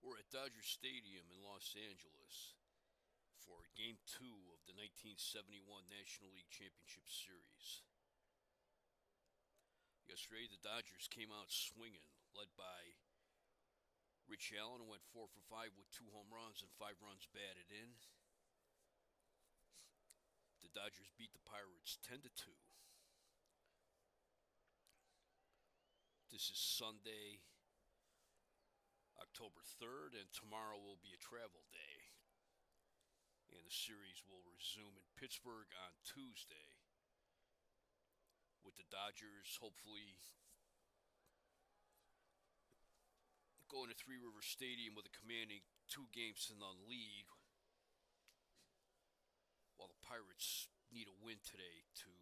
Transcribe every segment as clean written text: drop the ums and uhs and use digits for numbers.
We're at Dodger Stadium in Los Angeles for Game 2 of the 1971 National League Championship Series. Yesterday, the Dodgers came out swinging, led by Rich Allen, who went 4 for 5 with 2 home runs and 5 runs batted in. The Dodgers beat the Pirates 10-2. This is Sunday, October 3rd, and tomorrow will be a travel day. And the series will resume in Pittsburgh on Tuesday, with the Dodgers hopefully going to Three River Stadium with a commanding 2 games to none lead, while the Pirates need a win today to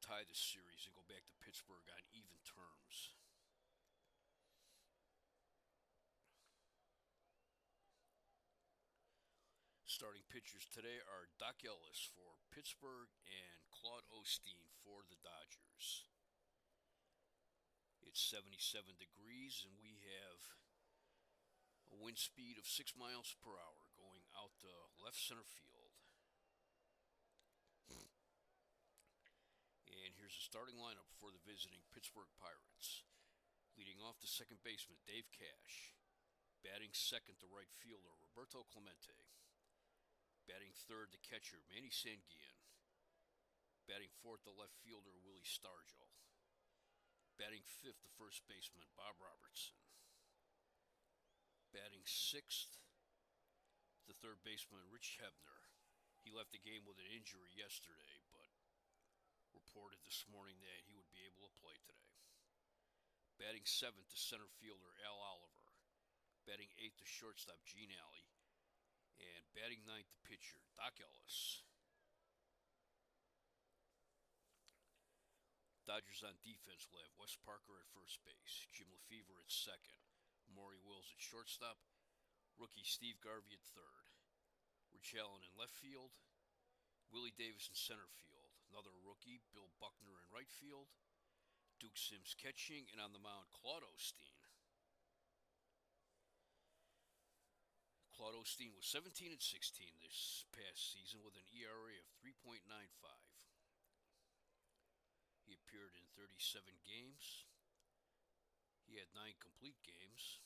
tie the series and go back to Pittsburgh on even terms. Starting pitchers today are Doc Ellis for Pittsburgh and Claude Osteen for the Dodgers. It's 77 degrees and we have a wind speed of 6 miles per hour going out to left center field. And here's the starting lineup for the visiting Pittsburgh Pirates. Leading off the second baseman, Dave Cash. Batting second, the right fielder, Roberto Clemente. Batting third, the catcher, Manny Sanguillen. Batting fourth, the left fielder, Willie Stargell. Batting fifth, the first baseman, Bob Robertson. Batting sixth, the third baseman, Rich Hebner. He left the game with an injury yesterday, but reported this morning that he would be able to play today. Batting seventh, the center fielder, Al Oliver. Batting eighth, the shortstop, Gene Alley. And batting ninth, the pitcher, Doc Ellis. Dodgers on defense will have Wes Parker at first base, Jim Lefevre at second, Maury Wills at shortstop, rookie Steve Garvey at third, Rich Allen in left field, Willie Davis in center field, another rookie, Bill Buckner in right field, Duke Sims catching, and on the mound, Claude Osteen. Claude Osteen was 17-16 this past season with an ERA of 3.95. He appeared in 37 games. He had 9 complete games.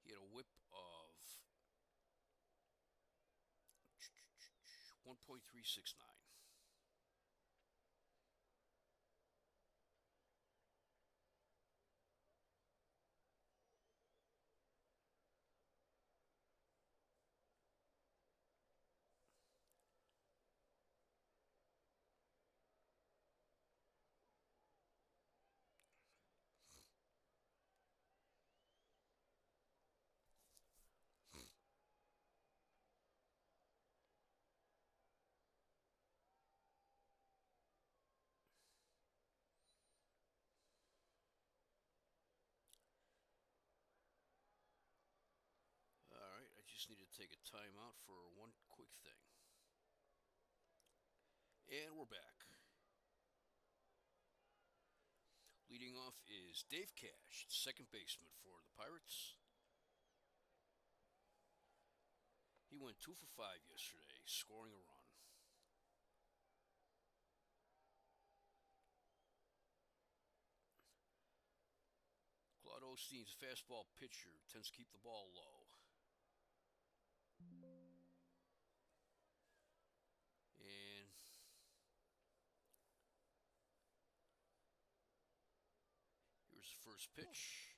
He had a whip of 1.369. Alright, I just need to take a timeout for one quick thing. And we're back. Leading off is Dave Cash, second baseman for the Pirates. He went 2 for 5 yesterday, scoring a run. Claude Osteen's fastball pitcher tends to keep the ball low. And here's the first pitch.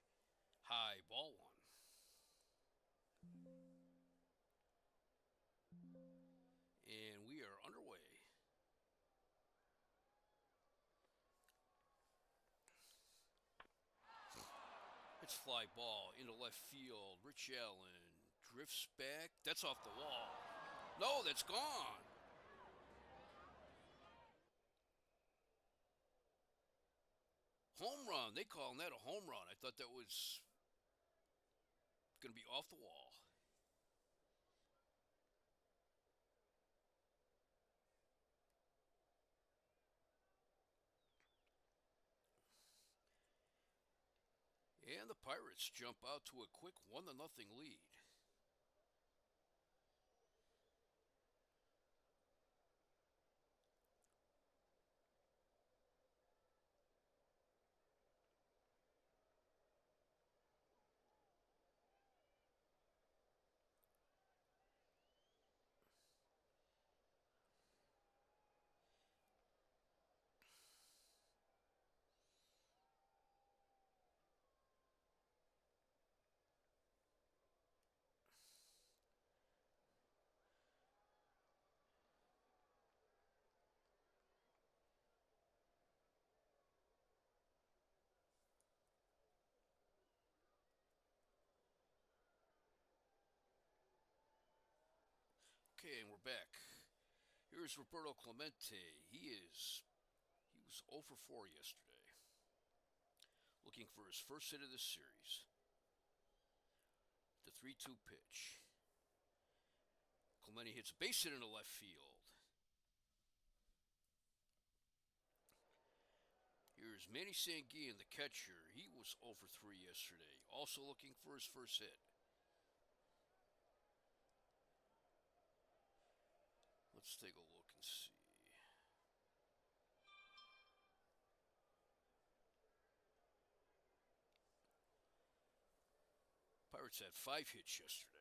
High, ball one. And we are underway. It's fly ball into left field. Rich Allen drifts back. That's off the wall. No, that's gone. Home run. They calling that a home run. I thought that was going to be off the wall. And the Pirates jump out to a quick 1-0 lead. Okay, and we're back. Here's Roberto Clemente. He was 0 for 4 yesterday, looking for his first hit of the series. The 3-2 pitch. Clemente hits a base hit into left field. Here's Manny Sanguillen, the catcher. He was 0 for 3 yesterday, also looking for his first hit. Let's take a look and see. Pirates had 5 hits yesterday.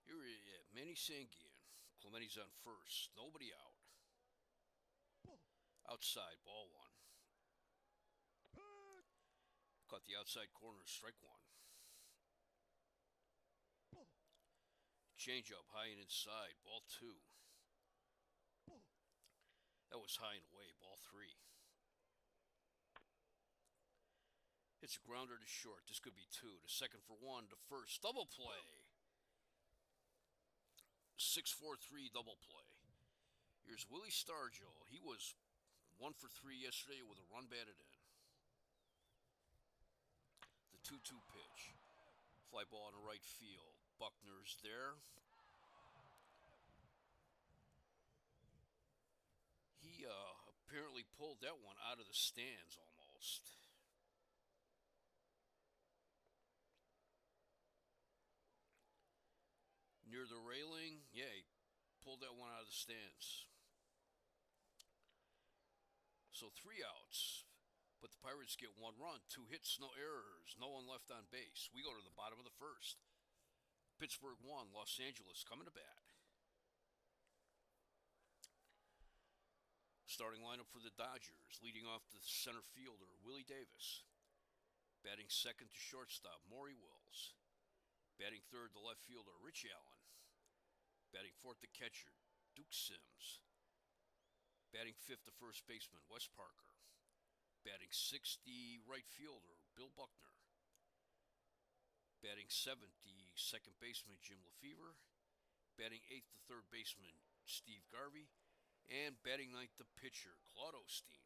Here is Manny Sanguillen. Clemente's on first. Nobody out. Outside, ball one. Caught the outside corner, strike one. Change up, high and inside, ball two. That was high and away, ball three. Hits a grounder to short. This could be two. To second for one. To first. Double play. 6-4-3 double play. Here's Willie Stargell. He was 1 for 3 yesterday with a run batted in. The 2-2 pitch. Fly ball in the right field. Buckner's there. He apparently pulled that one out of the stands almost. Near the railing, yeah, he pulled that one out of the stands. So 3 outs, but the Pirates get 1 run, 2 hits, no errors, no one left on base. We go to the bottom of the first. Pittsburgh 1, Los Angeles coming to bat. Starting lineup for the Dodgers, leading off the center fielder, Willie Davis. Batting second to shortstop, Maury Wills. Batting third to left fielder, Rich Allen. Batting fourth to catcher, Duke Sims. Batting fifth to first baseman, Wes Parker. Batting sixth, the right fielder, Bill Buckner. Batting seventh, the second baseman, Jim Lefevre. Batting eighth, the third baseman, Steve Garvey. And batting ninth, the pitcher, Claude Osteen.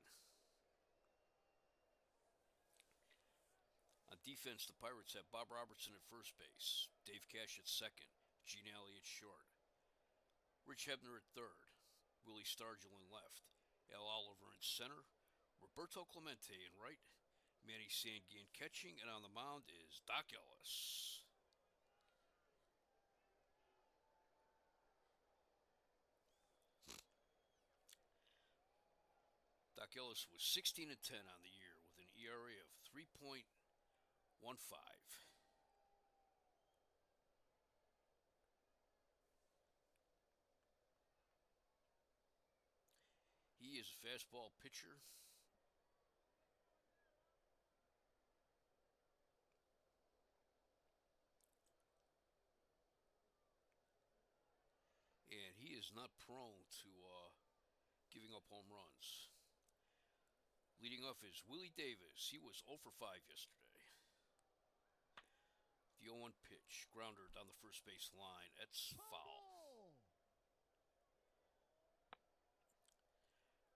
On defense, the Pirates have Bob Robertson at first base, Dave Cash at second, Gene Alley at short, Rich Hebner at third, Willie Stargell in left, Al Oliver in center, Roberto Clemente in right, Manny Sanguillen catching, and on the mound is Doc Ellis. Doc Ellis was 16-10 on the year with an ERA of 3.15. He is a fastball pitcher. And he is not prone to giving up home runs. Leading off is Willie Davis. He was 0 for 5 yesterday. The 0-1 pitch, grounder down the first base line. That's foul.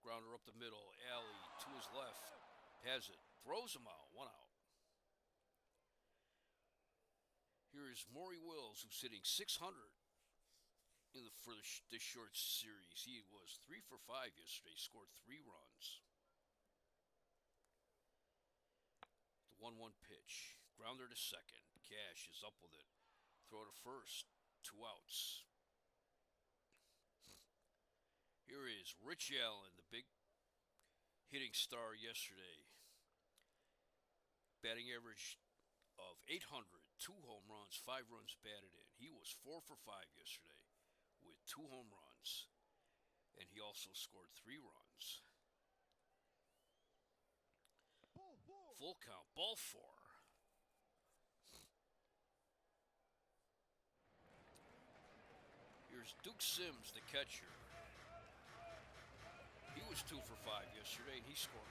Grounder up the middle, alley to his left. Has it, throws him out, 1 out. Here is Maury Wills, who's hitting .600 for this short series. He was 3 for 5 yesterday, scored 3 runs. The 1-1 pitch, grounder to second. Cash is up with it. Throw to first, 2 outs. Here is Rich Allen, the big hitting star yesterday. Batting average of .800, 2 home runs, 5 runs batted in. He was 4 for 5 yesterday with 2 home runs, and he also scored 3 runs. Full count, ball 4. Here's Duke Sims, the catcher. He was 2 for 5 yesterday, and he scored.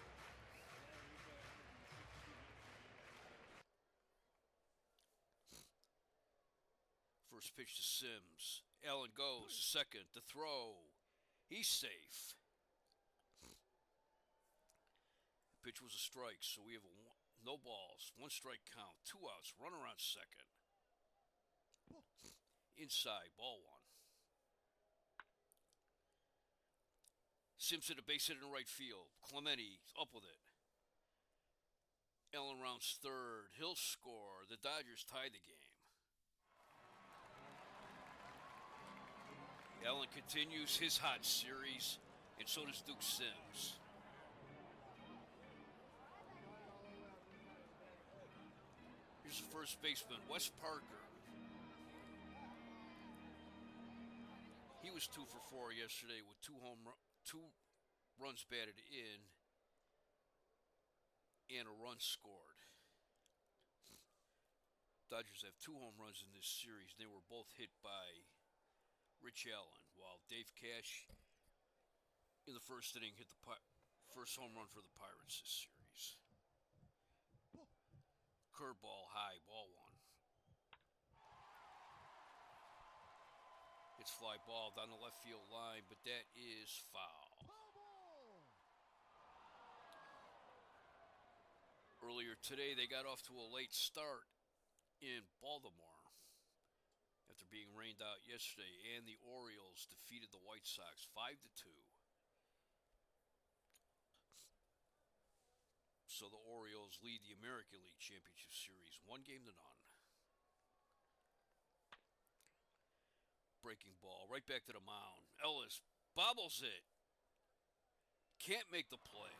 First pitch to Sims. Allen goes to second. The throw. He's safe. The pitch was a strike, so we have no balls. 1 strike count. 2 outs. Runner on second. Inside. Ball 1. Sims hit a base hit in right field. Clemente up with it. Allen rounds third. He'll score. The Dodgers tie the game. Allen continues his hot series, and so does Duke Sims. Here's the first baseman, Wes Parker. He was 2 for 4 yesterday with 2 runs batted in and a run scored. Dodgers have 2 home runs in this series. They were both hit by Rich Allen, while Dave Cash in the first inning hit the first home run for the Pirates this series. Curveball high, ball 1. It's fly ball down the left field line, but that is foul. Earlier today, they got off to a late start in Baltimore after being rained out yesterday, and the Orioles defeated the White Sox 5-2. So the Orioles lead the American League Championship Series 1-0. Breaking ball, right back to the mound. Ellis bobbles it. Can't make the play.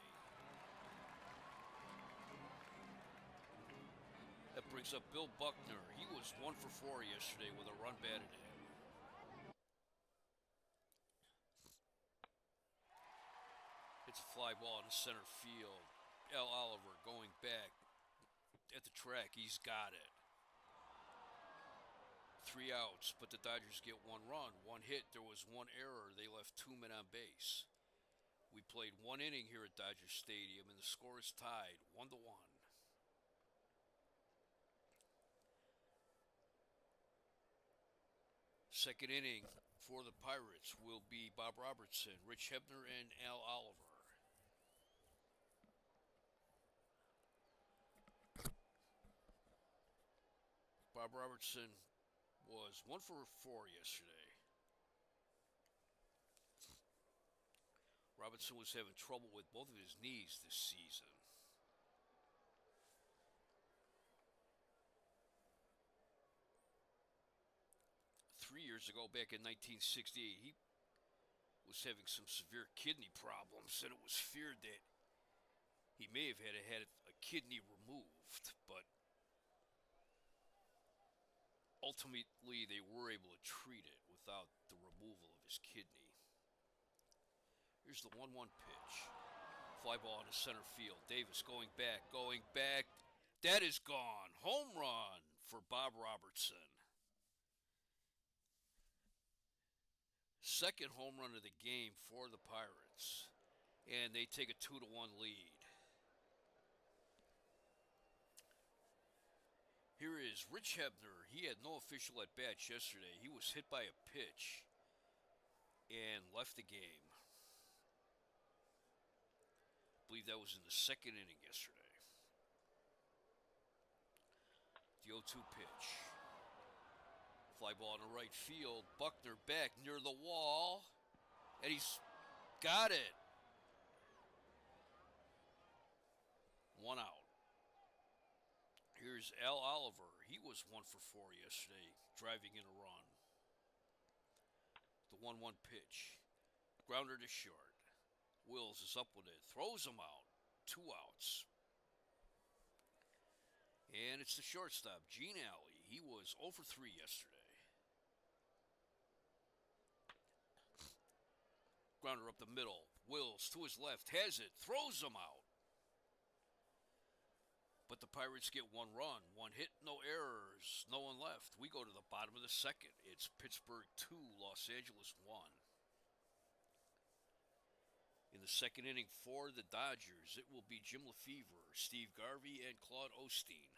That brings up Bill Buckner. He was 1 for 4 yesterday with a run batted in. It's a fly ball in the center field. Al Oliver going back at the track. He's got it. 3 outs, but the Dodgers get 1 run. 1 hit. There was 1 error. They left 2 men on base. We played 1 inning here at Dodger Stadium, and the score is tied 1-1. Second inning for the Pirates will be Bob Robertson, Rich Hebner, and Al Oliver. Bob Robertson was 1 for 4 yesterday. Robinson was having trouble with both of his knees this season. Three years ago, back in 1968, he was having some severe kidney problems, and it was feared that he may have had a kidney removed, but ultimately they were able to treat it without the removal of his kidney. Here's the 1-1 pitch. Fly ball into center field. Davis going back. That is gone. Home run for Bob Robertson. second home run of the game for the Pirates, and they take a 2-1 lead. Here is Rich Hebner. He had no official at bats yesterday. He was hit by a pitch and left the game. I believe that was in the second inning yesterday. The 0-2 pitch. Fly ball in the right field. Buckner back near the wall. And he's got it. 1 out. Here's Al Oliver. He was 1 for 4 yesterday, driving in a run. The 1-1 pitch. Grounder to short. Wills is up with it. Throws him out. 2 outs. And it's the shortstop, Gene Alley. He was 0 for 3 yesterday. Grounder up the middle. Wills to his left. Has it. Throws him out. But the Pirates get 1 run. 1 hit, no errors. No one left. We go to the bottom of the second. It's Pittsburgh 2, Los Angeles 1. In the second inning for the Dodgers, it will be Jim Lefevre, Steve Garvey, and Claude Osteen.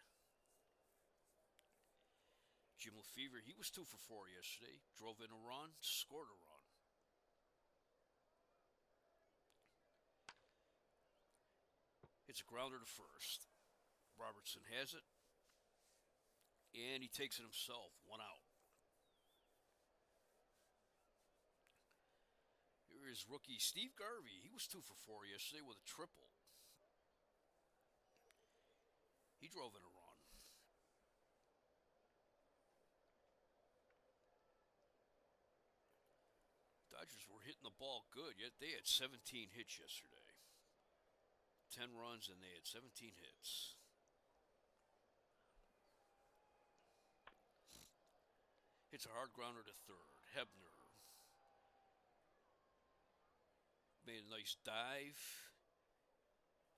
Jim Lefevre, he was 2 for 4 yesterday. Drove in a run, scored a run. It's a grounder to first. Robertson has it, and he takes it himself. 1 out. Here is rookie Steve Garvey. He was 2 for 4 yesterday with a triple. He drove in a run. Dodgers were hitting the ball good, yet they had 17 hits yesterday. 10 runs, and they had 17 hits. Hits a hard grounder to third. Hebner made a nice dive,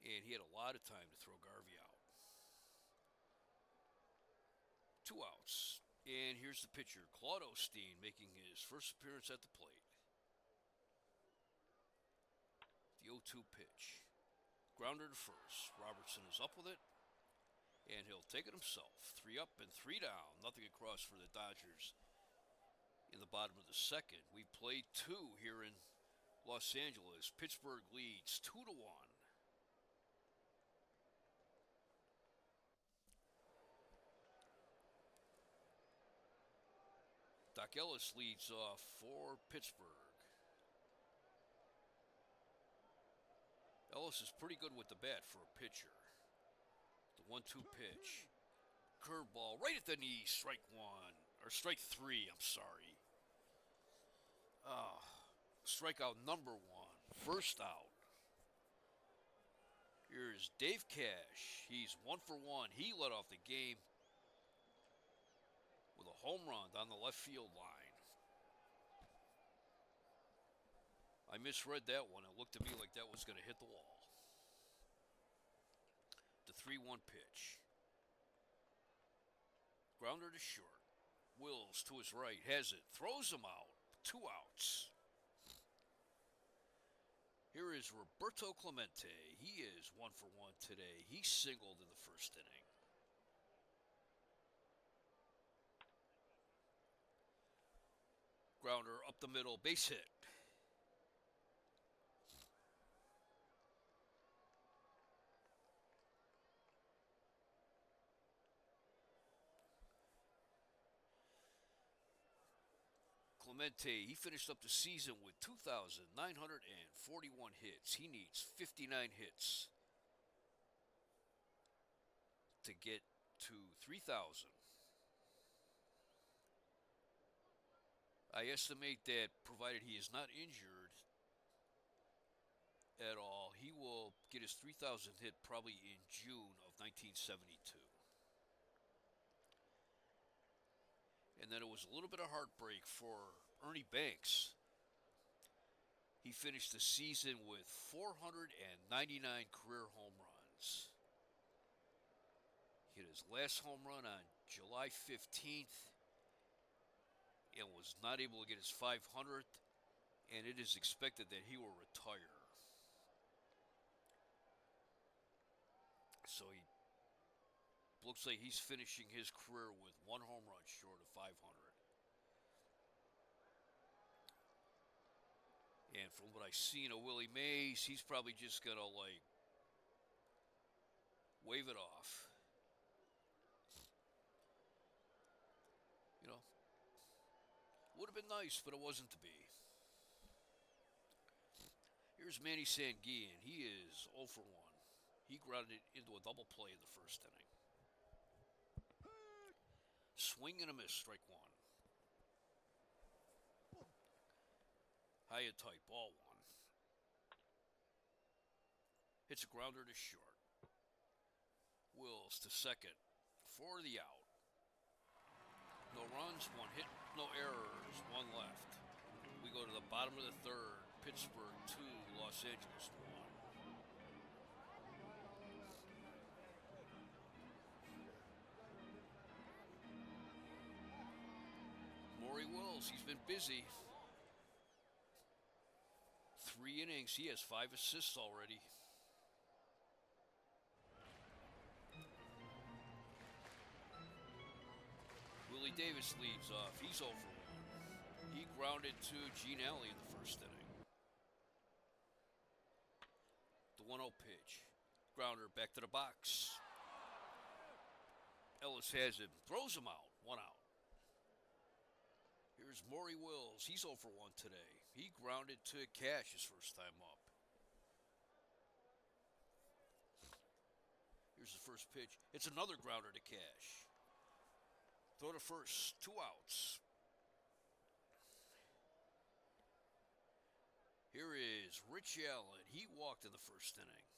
and he had a lot of time to throw Garvey out. 2 outs. And here's the pitcher, Claude Osteen, making his first appearance at the plate. The 0-2 pitch. Grounder to first. Robertson is up with it, and he'll take it himself. 3 up and 3 down. Nothing across for the Dodgers in the bottom of the second. We played 2 here in Los Angeles. Pittsburgh leads 2-1. Doc Ellis leads off for Pittsburgh. Ellis is pretty good with the bat for a pitcher. The 1-2 pitch. Curveball right at the knee. Strike 1. Or strike 3, I'm sorry. Strikeout number 1. First out. Here's Dave Cash. He's 1 for 1. He led off the game with a home run down the left field line. I misread that one. It looked to me like that was going to hit the wall. The 3-1 pitch. Grounder to short. Wills to his right. Has it. Throws him out. 2 outs. Here is Roberto Clemente. He is 1 for 1 today. He singled in the first inning. Grounder up the middle. Base hit. Clemente, he finished up the season with 2,941 hits. He needs 59 hits to get to 3,000. I estimate that, provided he is not injured at all, he will get his 3,000th hit probably in June of 1972. And then it was a little bit of heartbreak for Ernie Banks. He finished the season with 499 career home runs. He hit his last home run on July 15th and was not able to get his 500th and it is expected that he will retire. So he looks like he's finishing his career with one home run short of 500. And from what I've seen of Willie Mays, he's probably just going to, like, wave it off. You know, would have been nice, but it wasn't to be. Here's Manny Sanguillen. He is 0 for 1. He grounded into a double play in the first inning. Swing and a miss, strike one. High and tight, ball one. Hits a grounder to short. Wills to second for the out. No runs, one hit, no errors, one left. We go to the bottom of the third. Pittsburgh 2, Los Angeles 1. Maury Wills, he's been busy. 3 innings, he has 5 assists already. Willie Davis leads off. He's 0 for 1. He grounded to Gene Alley in the first inning. The 1-0 pitch. Grounder back to the box. Ellis has him. Throws him out. 1 out. Here's Maury Wills. He's 0 for 1 today. He grounded to Cash his first time up. Here's the first pitch. It's another grounder to Cash. Throw to first. 2 outs. Here is Rich Allen. He walked in the first inning.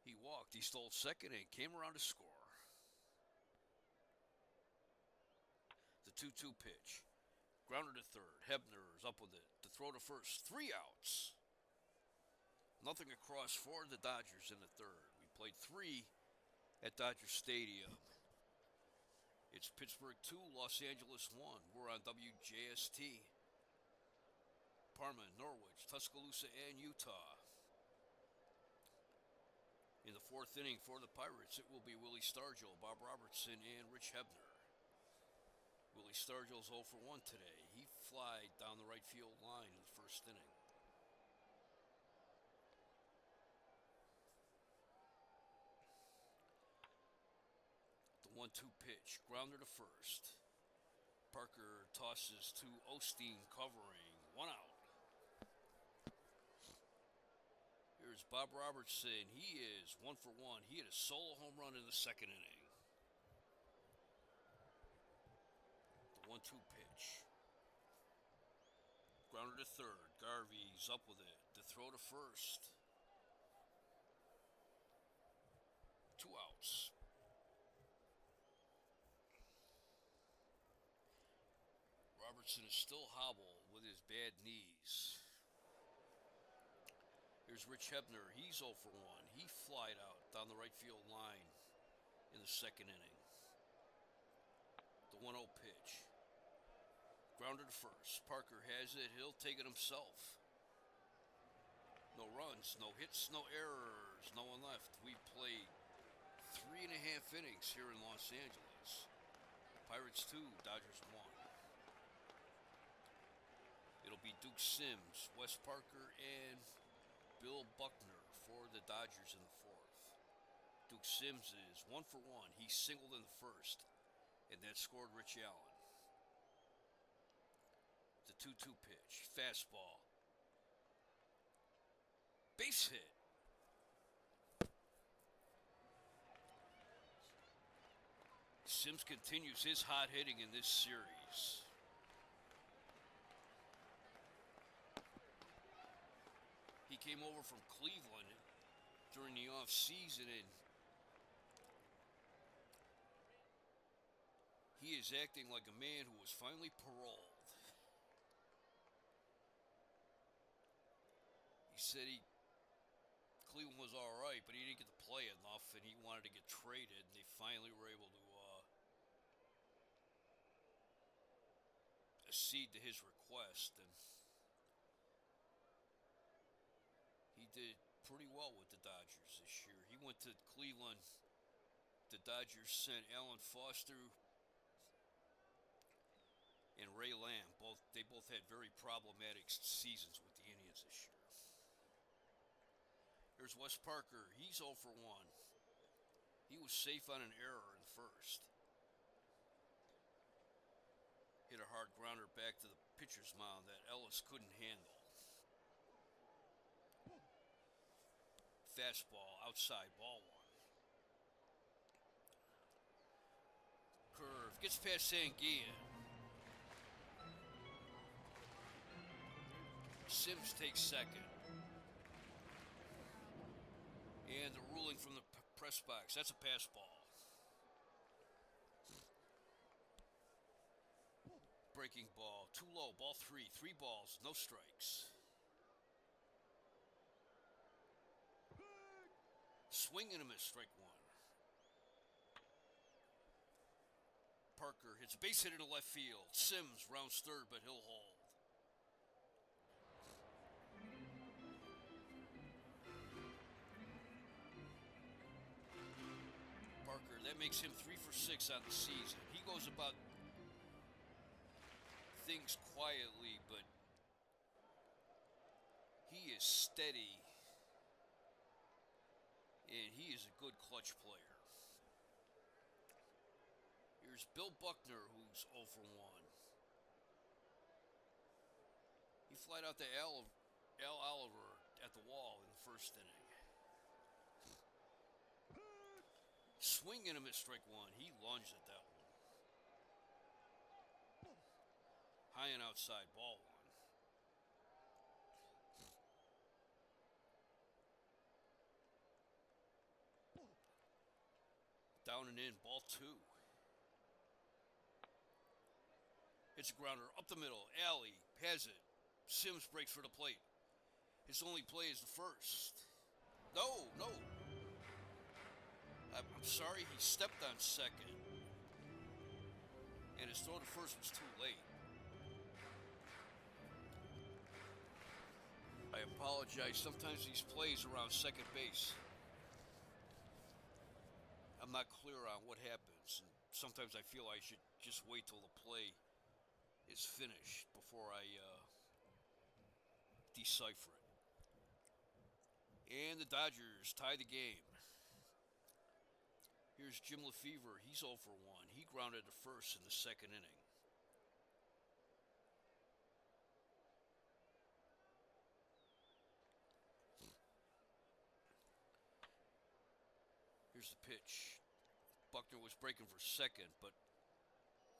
He walked. He stole second and came around to score. The 2-2 pitch. Grounder to third. Hebner is up with it. To throw to first. 3 outs. Nothing across for the Dodgers in the third. We played 3 at Dodger Stadium. It's Pittsburgh 2, Los Angeles 1. We're on WJST. Parma, Norwich, Tuscaloosa, and Utah. In the 4th inning for the Pirates, it will be Willie Stargell, Bob Robertson, and Rich Hebner. Willie Stargell's 0 for 1 today. He flied down the right field line in the first inning. The 1-2 pitch, grounder to first. Parker tosses to Osteen covering, 1 out. Here's Bob Robertson. He is 1 for 1. He hit a solo home run in the second inning. The 1-2 pitch. Grounder to third. Garvey's up with it. The throw to first. 2 outs. Robertson is still hobbled with his bad knees. Here's Rich Hebner. He's 0 for 1. He flied out down the right field line in the second inning. The 1-0 pitch. Grounder to first. Parker has it. He'll take it himself. No runs, no hits, no errors, no one left. We played 3.5 innings here in Los Angeles. Pirates 2, Dodgers 1. It'll be Duke Sims, Wes Parker, and Bill Buckner for the Dodgers in the 4th. Duke Sims is 1 for 1. He singled in the first, and that scored Rich Allen. The 2-2 pitch, fastball. Base hit. Sims continues his hot hitting in this series. He came over from Cleveland during the offseason, and he is acting like a man who was finally paroled. He said Cleveland was all right, but he didn't get to play enough, and he wanted to get traded, and they finally were able to accede to his request, and he did pretty well with the Dodgers this year. He went to Cleveland. The Dodgers sent Alan Foster and Ray Lamb. They both had very problematic seasons with the Indians this year. There's Wes Parker. He's 0 for 1. He was safe on an error in the first. Hit a hard grounder back to the pitcher's mound that Ellis couldn't handle. Fastball outside, ball 1. Curve gets past Sanguillen. Sims takes second. And the ruling from the press box. That's a pass ball. Breaking ball. Too low. Ball 3. 3 balls. No strikes. Swing and a miss. Strike 1. Parker hits a base hit into left field. Sims rounds third, but he'll hold. Parker, that makes him 3 for 6 on the season. He goes about things quietly, but he is steady, and he is a good clutch player. Here's Bill Buckner, who's 0 for 1. He flied out to Al Oliver at the wall in the first inning. Swing and a miss, strike 1. He lunged at that one. High and outside, ball 1. Down and in, ball 2. It's a grounder up the middle. Alley has it. Sims breaks for the plate. His only play is the first. No. I'm sorry, he stepped on second. And his throw to first was too late. I apologize. Sometimes these plays around second base, I'm not clear on what happens. And sometimes I feel I should just wait till the play is finished before I decipher it. And the Dodgers tie the game. Here's Jim Lefevre. He's 0 for 1. He grounded to first in the second inning. Here's the pitch. Buckner was breaking for second, but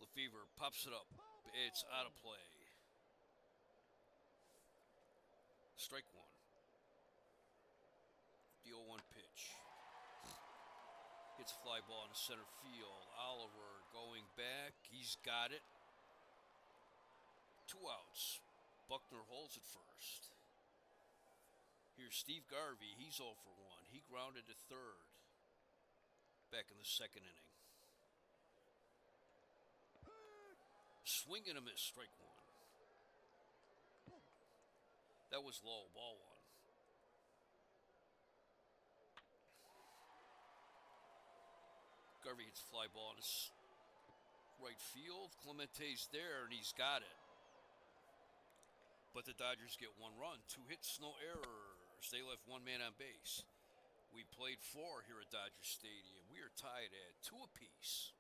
Lefevre pops it up. It's out of play. Strike 1. The 0-1 pitch. Hits a fly ball in center field. Oliver going back. He's got it. 2 outs. Buckner holds it first. Here's Steve Garvey. He's 0 for 1. He grounded to third back in the second inning. Swing and a miss. Strike 1. That was low. Ball 1. Garvey hits a fly ball in his right field. Clemente's there, and he's got it. But the Dodgers get 1 run. 2 hits, no errors. They left 1 man on base. We played 4 here at Dodger Stadium. We are tied at 2 apiece.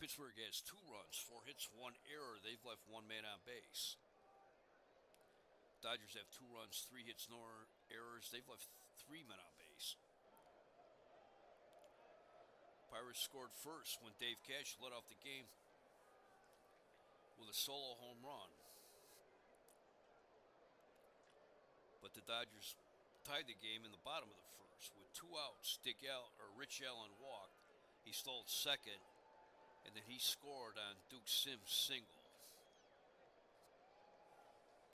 Pittsburgh has 2 runs, 4 hits, 1 error. They've left 1 man on base. Dodgers have 2 runs, 3 hits, no errors. They've left 3 men on base. Pirates scored first when Dave Cash led off the game with a solo home run. But the Dodgers tied the game in the bottom of the first with 2 outs. Rich Allen walked. He stole second, and then he scored on Duke Sims' single.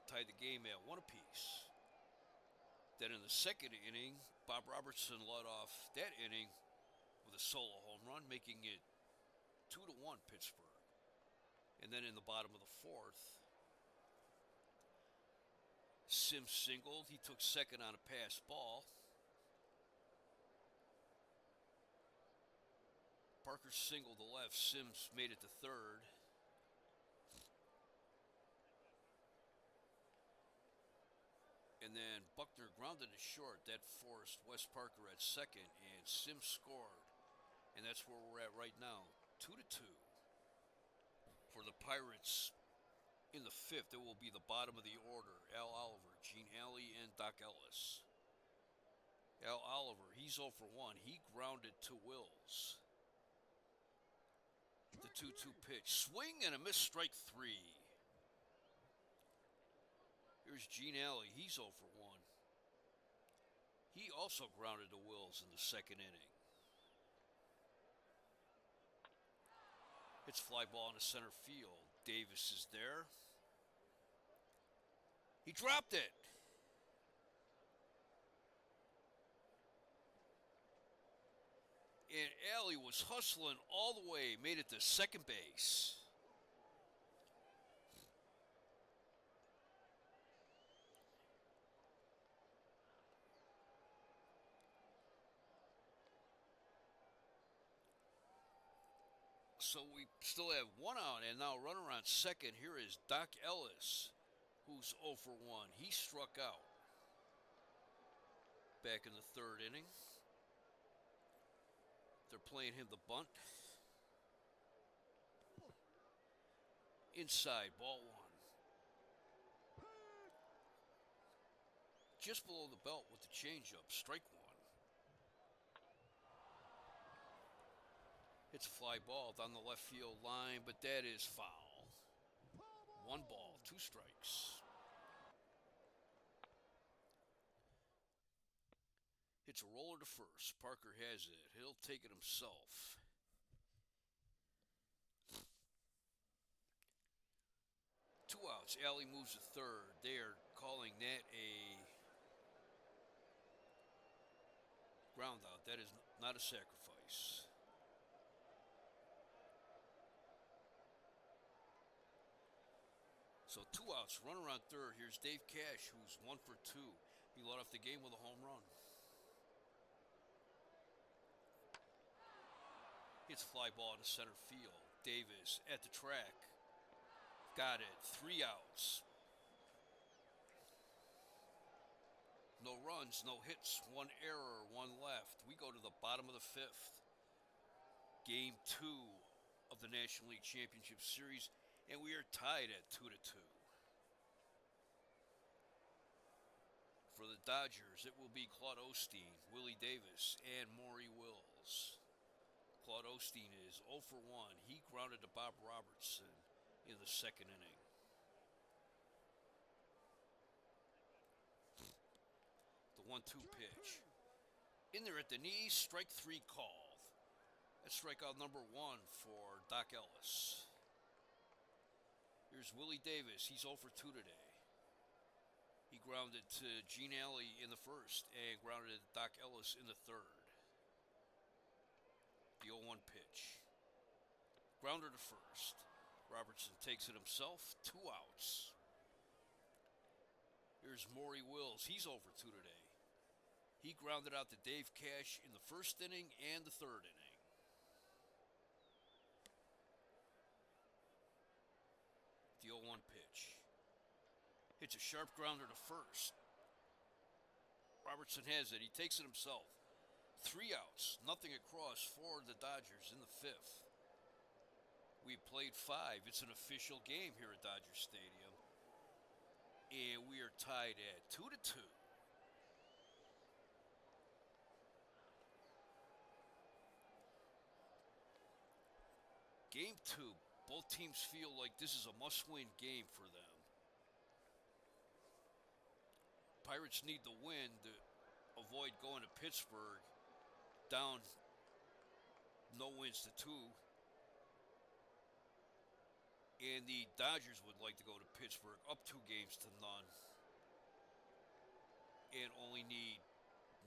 Tied the game at 1 apiece. Then in the second inning, Bob Robertson led off that inning with a solo home run, making it 2-1 Pittsburgh. And then in the bottom of the fourth, Sims singled. He took second on a pass ball. Parker singled to left. Sims made it to third. And then Buckner grounded it short. That forced Wes Parker at second, and Sims scored. And that's where we're at right now, 2-2. For the Pirates in the fifth, it will be the bottom of the order. Al Oliver, Gene Alley, and Doc Ellis. Al Oliver, he's 0 for 1. He grounded to Wills. The 2-2 pitch. Swing and a miss, strike three. Here's Gene Alley. He's 0 for 1. He also grounded to Wills in the second inning. It's fly ball into center field. Davis is there. He dropped it. And Alley was hustling all the way, made it to second base. So we still have one out, and now runner on second. Here is Doc Ellis, who's 0 for 1. He struck out back in the third inning. They're playing him the bunt. Inside, ball one. Just below the belt with the changeup, strike one. It's a fly ball down the left field line, but that is foul. 1 ball, 2 strikes. It's a roller to first. Parker has it. He'll take it himself. Two outs. Alley moves to third. They are calling that a ground out. That is not a sacrifice. So 2 outs, runner on third. Here's Dave Cash, who's 1 for 2. He led off the game with a home run. It's a fly ball to center field. Davis at the track. Got it. 3 outs. No runs, no hits, 1 error, 1 left. We go to the bottom of the fifth. Game 2 of the National League Championship Series, and we are tied at 2-2. For the Dodgers, it will be Claude Osteen, Willie Davis, and Maury Wills. Claude Osteen is 0 for 1. He grounded to Bob Robertson in the second inning. The 1-2 pitch. In there at the knees, strike 3 called. That's strikeout number 1 for Doc Ellis. Here's Willie Davis. He's 0 for 2 today. He grounded to Gene Alley in the first and grounded to Doc Ellis in the third. The 0-1 pitch. Grounder to first. Robertson takes it himself. 2 outs. Here's Maury Wills. He's 0 for 2 today. He grounded out to Dave Cash in the first inning and the third inning. The 0-1 pitch. Hits a sharp grounder to first. Robertson has it. He takes it himself. 3 outs. Nothing across for the Dodgers in the fifth. We played 5. It's an official game here at Dodger Stadium. And we are tied at 2-2. Game 2. Both teams feel like this is a must-win game for them. Pirates need the win to avoid going to Pittsburgh down no wins to 2. And the Dodgers would like to go to Pittsburgh up 2 games to none and only need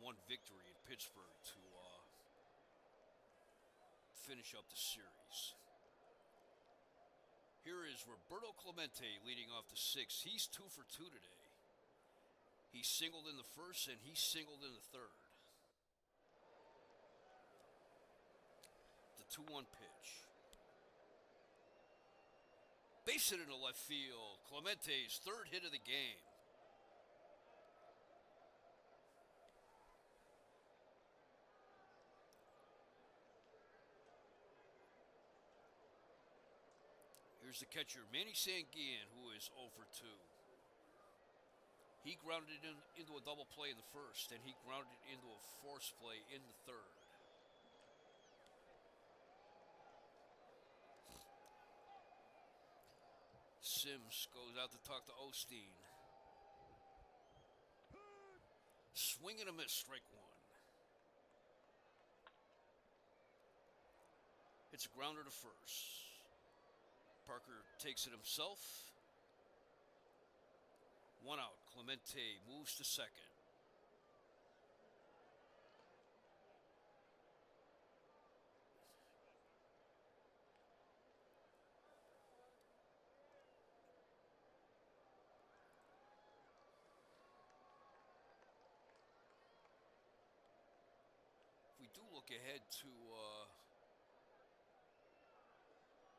1 victory in Pittsburgh to finish up the series. Here is Roberto Clemente leading off the sixth. He's 2 for 2 today. He singled in the first and he singled in the third. The 2-1 pitch. Base hit into left field. Clemente's third hit of the game. Here's the catcher, Manny Sanguillen, who is 0 for 2. He grounded it into a double play in the first, and he grounded it into a force play in the third. Sims goes out to talk to Osteen. Swing and a miss, strike one. It's a grounder to first. Parker takes it himself. 1 out. Clemente moves to second. If we do look ahead to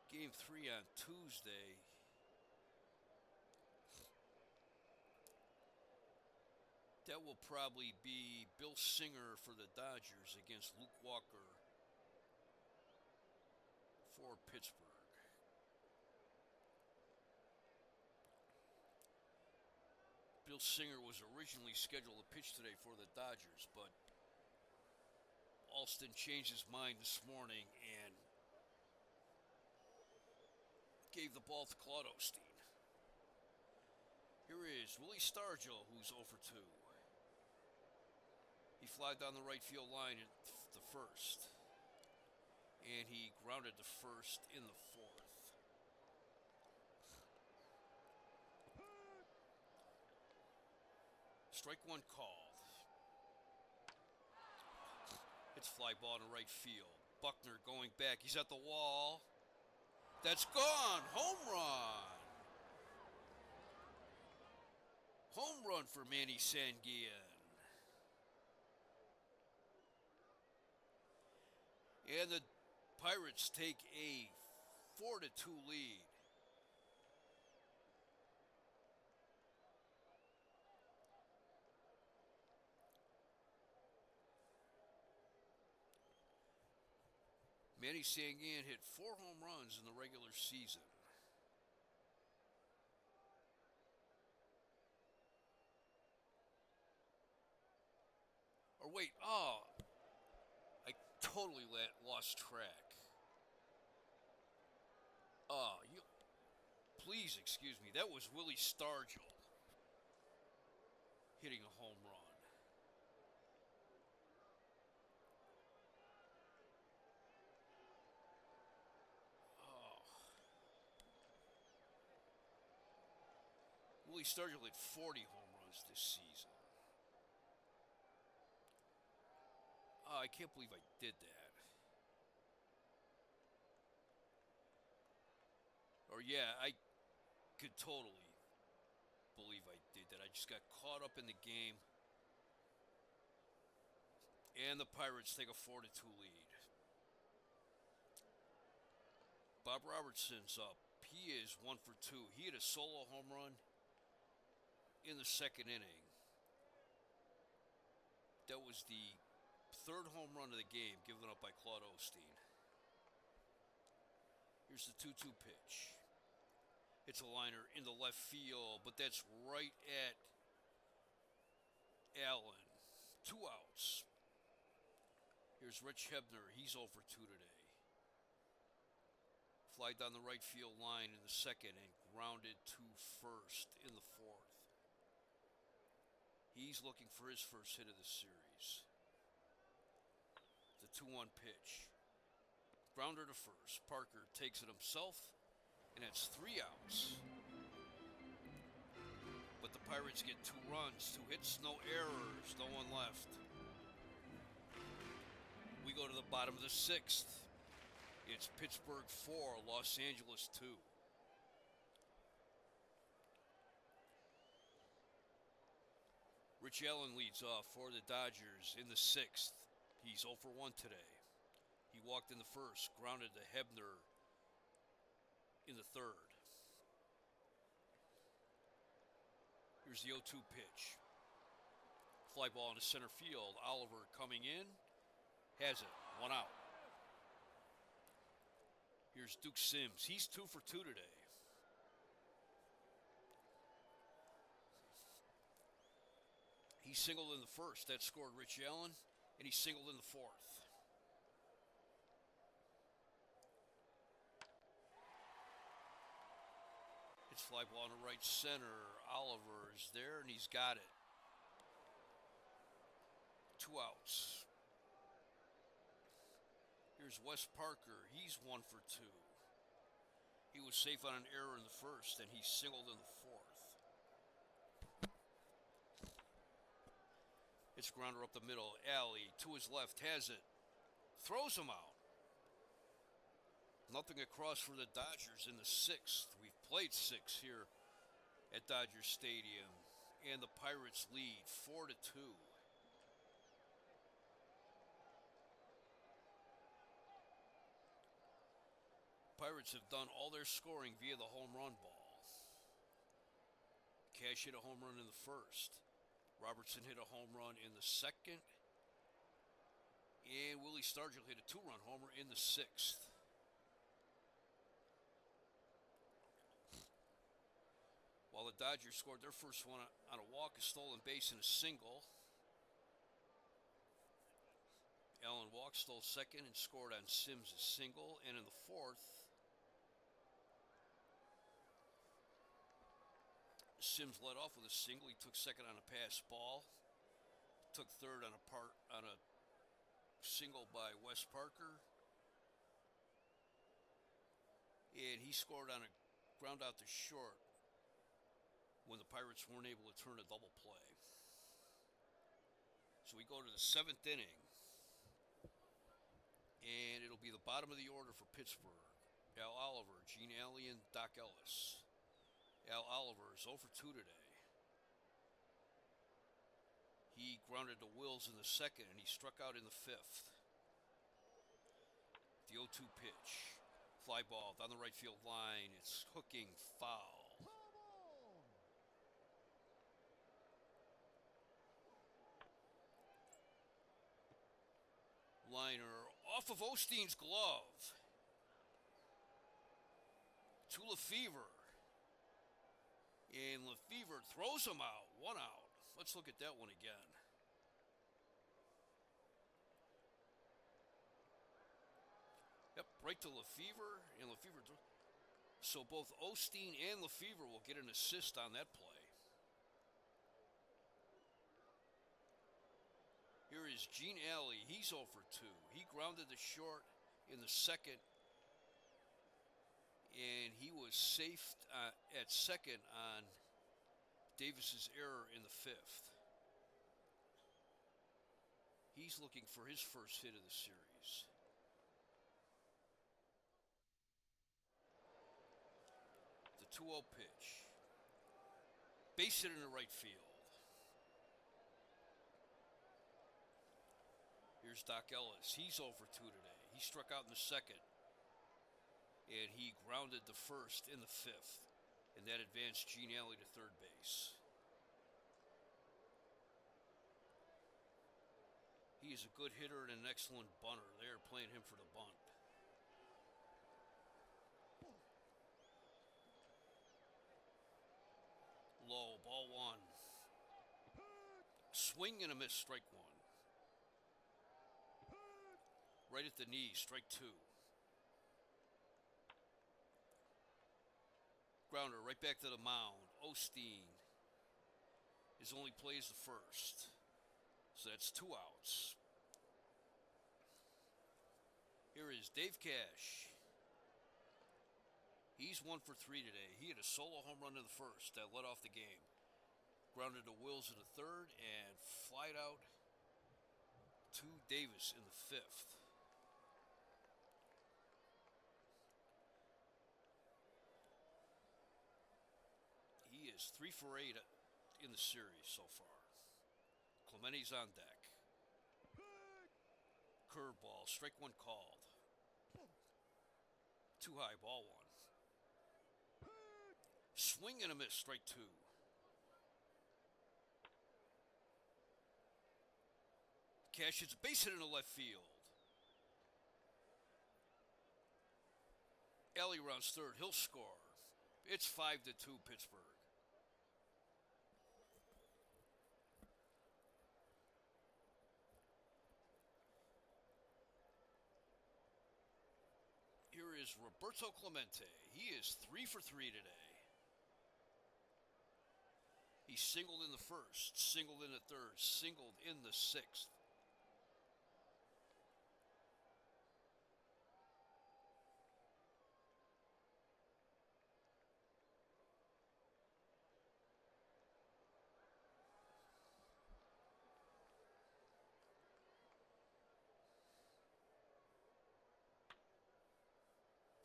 Game 3 on Tuesday, that will probably be Bill Singer for the Dodgers against Luke Walker for Pittsburgh. Bill Singer was originally scheduled to pitch today for the Dodgers, but Alston changed his mind this morning and gave the ball to Claude Osteen. Here is Willie Stargell, who's 0 for 2. He flied down the right field line at the first, and he grounded to first in the fourth. Strike one called. It's fly ball to right field. Buckner going back. He's at the wall. That's gone. Home run. Home run for Manny Sanguillen. And the Pirates take a 4-2 lead. Manny Sanguillen hit 4 home runs in the regular season. Or wait, I totally lost track. Please excuse me. That was Willie Stargell hitting a home run. Willie Stargell hit 40 home runs this season. I can't believe I did that. Or yeah, I could totally believe I did that. I just got caught up in the game. And the Pirates take a 4-2 lead. Bob Robertson's up. He is 1 for 2. He hit a solo home run in the second inning. That was the third home run of the game given up by Claude Osteen. Here's the 2-2 pitch. It's a liner in the left field, but that's right at Allen. 2 outs. Here's Rich Hebner. He's 0 for 2 today. Fly down the right field line in the second and grounded to first in the fourth. He's looking for his first hit of the series. The 2-1 pitch. Grounder to first. Parker takes it himself, and it's 3 outs. But the Pirates get 2 runs, 2 hits, no errors, no one left. We go to the bottom of the 6th. It's Pittsburgh 4, Los Angeles 2. Rich Allen leads off for the Dodgers in the sixth. He's 0 for 1 today. He walked in the first, grounded to Hebner in the third. Here's the 0-2 pitch. Fly ball into center field. Oliver coming in. Has it. 1 out. Here's Duke Sims. He's 2 for 2 today. He singled in the first. That scored Rich Allen. And he singled in the fourth. It's fly ball in the right center. Oliver is there, and he's got it. 2 outs. Here's Wes Parker. He's 1 for 2. He was safe on an error in the first, and he singled in the fourth. It's grounder up the middle. Alley to his left has it. Throws him out. Nothing across for the Dodgers in the sixth. We've played 6 here at Dodger Stadium. And the Pirates lead 4-2. Pirates have done all their scoring via the home run ball. Cash hit a home run in the first. Robertson hit a home run in the second. And Willie Stargell hit a 2-run homer in the sixth. While the Dodgers scored their first one on a walk, a stolen base, and a single. Allen walked, stole second, and scored on Sims' single. And in the fourth, Sims led off with a single. He took second on a pass ball. Took third on a single by Wes Parker. And he scored on a ground out to short when the Pirates weren't able to turn a double play. So we go to the 7th inning. And it'll be the bottom of the order for Pittsburgh. Al Oliver, Gene Alley, and Doc Ellis. Al Oliver is 0 for 2 today. He grounded to Wills in the second, and he struck out in the fifth. The 0-2 pitch. Fly ball down the right field line. It's hooking foul. Liner off of Osteen's glove. To Lefevre. And Lefevre throws him out. 1 out. Let's look at that one again. Yep, right to Lefevre. And Lefevre. So both Osteen and Lefevre will get an assist on that play. Here is Gene Alley. He's 0 for 2. He grounded to short in the second. And he was safe at second on Davis's error in the fifth. He's looking for his first hit of the series. The 2-0 pitch. Base hit in the right field. Here's Doc Ellis. He's 0 for 2 today. He struck out in the second. And he grounded the first in the fifth. And that advanced Gene Alley to third base. He is a good hitter and an excellent bunter. They are playing him for the bunt. Low, ball 1. Swing and a miss, strike 1. Right at the knee, strike 2. Grounder right back to the mound. Osteen. His only play is the first. So that's 2 outs. Here is Dave Cash. He's 1 for 3 today. He had a solo home run in the first that led off the game. Grounded to Wills in the third and flied out to Davis in the fifth. He is 3 for 8 in the series so far. Clemente's on deck. Curveball, strike one called. Too high, ball one. Swing and a miss, strike two. Cash hits a base hit into left field. Alley rounds third, he'll score. It's 5-2 Pittsburgh. Here is Roberto Clemente. He is 3 for 3 today. He singled in the first, singled in the third, singled in the sixth.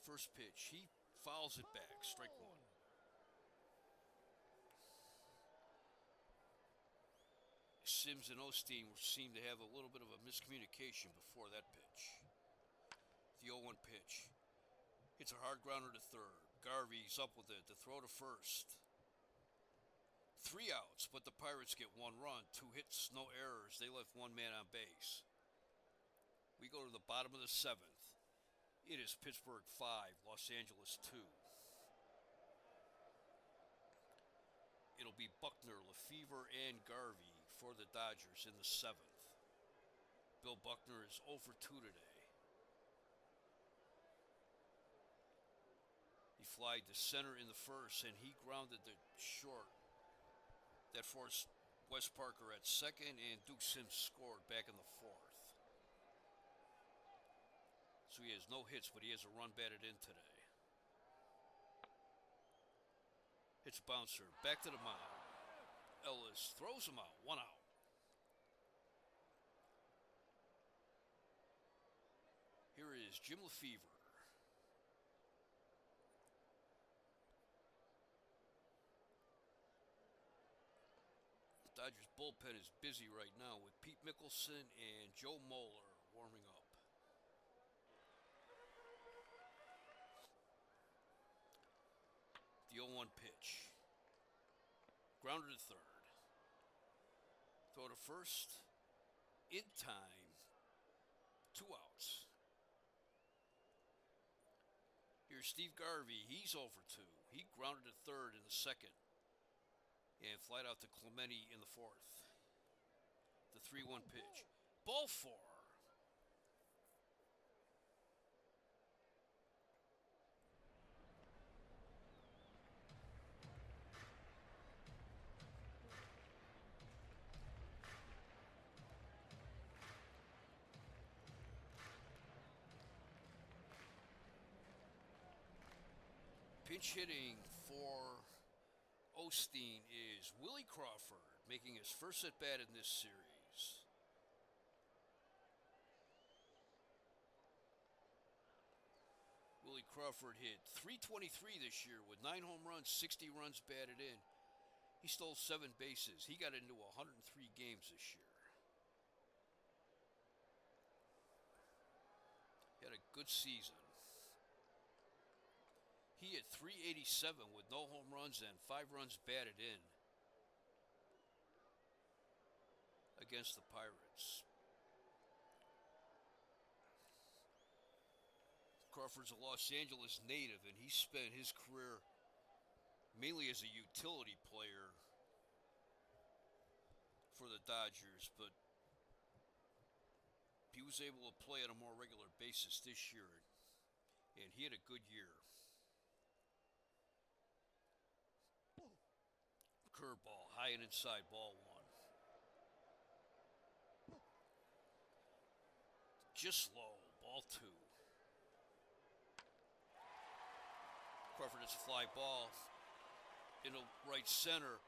First pitch, he fouls it back, strike one. Sims and Osteen seemed to have a little bit of a miscommunication before that pitch. The 0-1 pitch. Hits a hard grounder to third. Garvey's up with it to throw to first. 3 outs, but the Pirates get 1 run, 2 hits, no errors. They left 1 man on base. We go to the bottom of the 7th. It is Pittsburgh 5, Los Angeles 2. It'll be Buckner, Lefevre, and Garvey for the Dodgers in the 7th. Bill Buckner is 0 for 2 today. He flied to center in the first, and he grounded to short. That forced Wes Parker at second, and Duke Sims scored back in the 4th. So he has no hits, but he has a run batted in today. It's a bouncer, back to the mound. Ellis throws him out, 1 out. Here is Jim Lefevre. The Dodgers bullpen is busy right now with Pete Mickelson and Joe Moeller warming up. The 0-1 pitch. Grounder to third. Throw to first. In time. 2 outs. Here's Steve Garvey. He's 0 for 2. He grounded to third in the 2nd. And flied out to Clemente in the 4th. The 3-1 pitch. Ball 4. Pinch hitting for Osteen is Willie Crawford, making his first at-bat in this series. Willie Crawford hit .323 this year with 9 home runs, 60 runs batted in. He stole 7 bases. He got into 103 games this year. He had a good season. He hit .387 with no home runs and 5 runs batted in against the Pirates. Crawford's a Los Angeles native, and he spent his career mainly as a utility player for the Dodgers, but he was able to play on a more regular basis this year, and he had a good year. Curveball, high and inside, ball 1. Just low, ball 2. Crawford hits a fly ball into right center.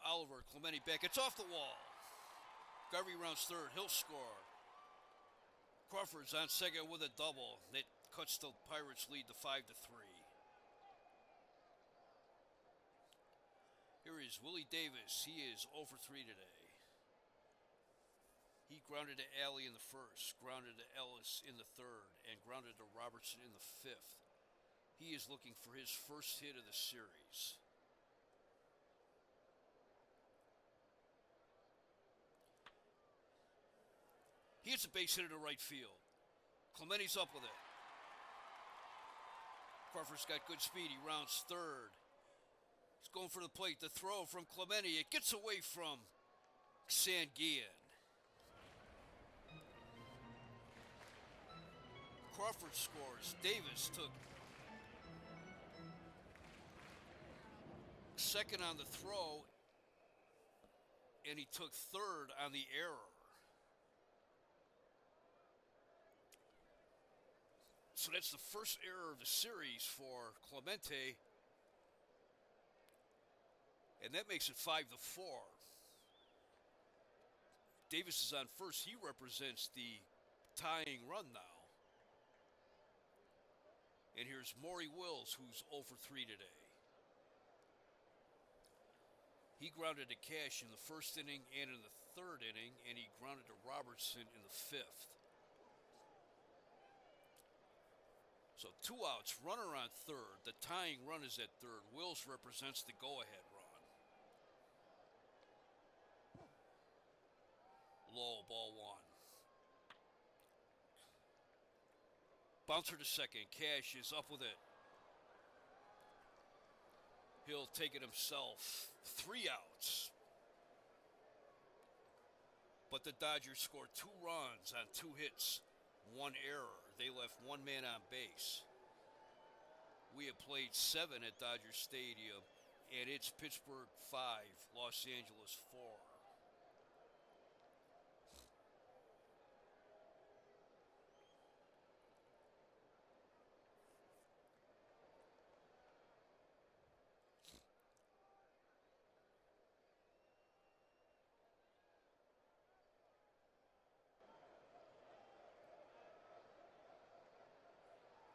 Oliver, Clemente back. It's off the wall. Garvey rounds third. He'll score. Crawford's on second with a double. That cuts the Pirates' lead to 5-3. Here is Willie Davis. He is 0 for 3 today. He grounded to Alley in the first, grounded to Ellis in the third, and grounded to Robertson in the fifth. He is looking for his first hit of the series. He hits a base hit to right field. Clementi's up with it. Crawford's got good speed. He rounds third. He's going for the plate. The throw from Clementi. It gets away from Sanguillen. Crawford scores. Davis took second on the throw, and he took third on the error. So that's the first error of the series for Clemente, and that makes it 5-4. Davis is on first. He represents the tying run now. And here's Maury Wills, who's 0 for 3 today. He grounded to Cash in the first inning and in the third inning, and he grounded to Robertson in the fifth. So 2 outs, runner on third. The tying run is at third. Wills represents the go-ahead run. Low, ball one. Bouncer to second. Cash is up with it. He'll take it himself. 3 outs. But the Dodgers scored 2 runs on 2 hits, 1 error. They left 1 man on base. We have played 7 at Dodger Stadium, and it's Pittsburgh 5, Los Angeles 4.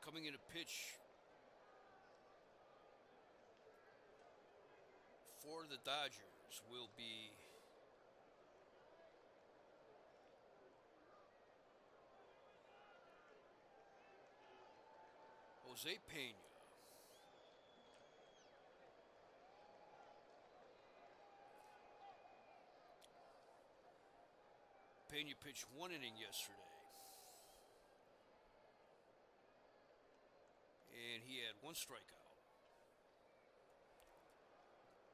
Coming in to pitch for the Dodgers will be Jose Pena. Pena pitched 1 inning yesterday, and he had 1 strikeout.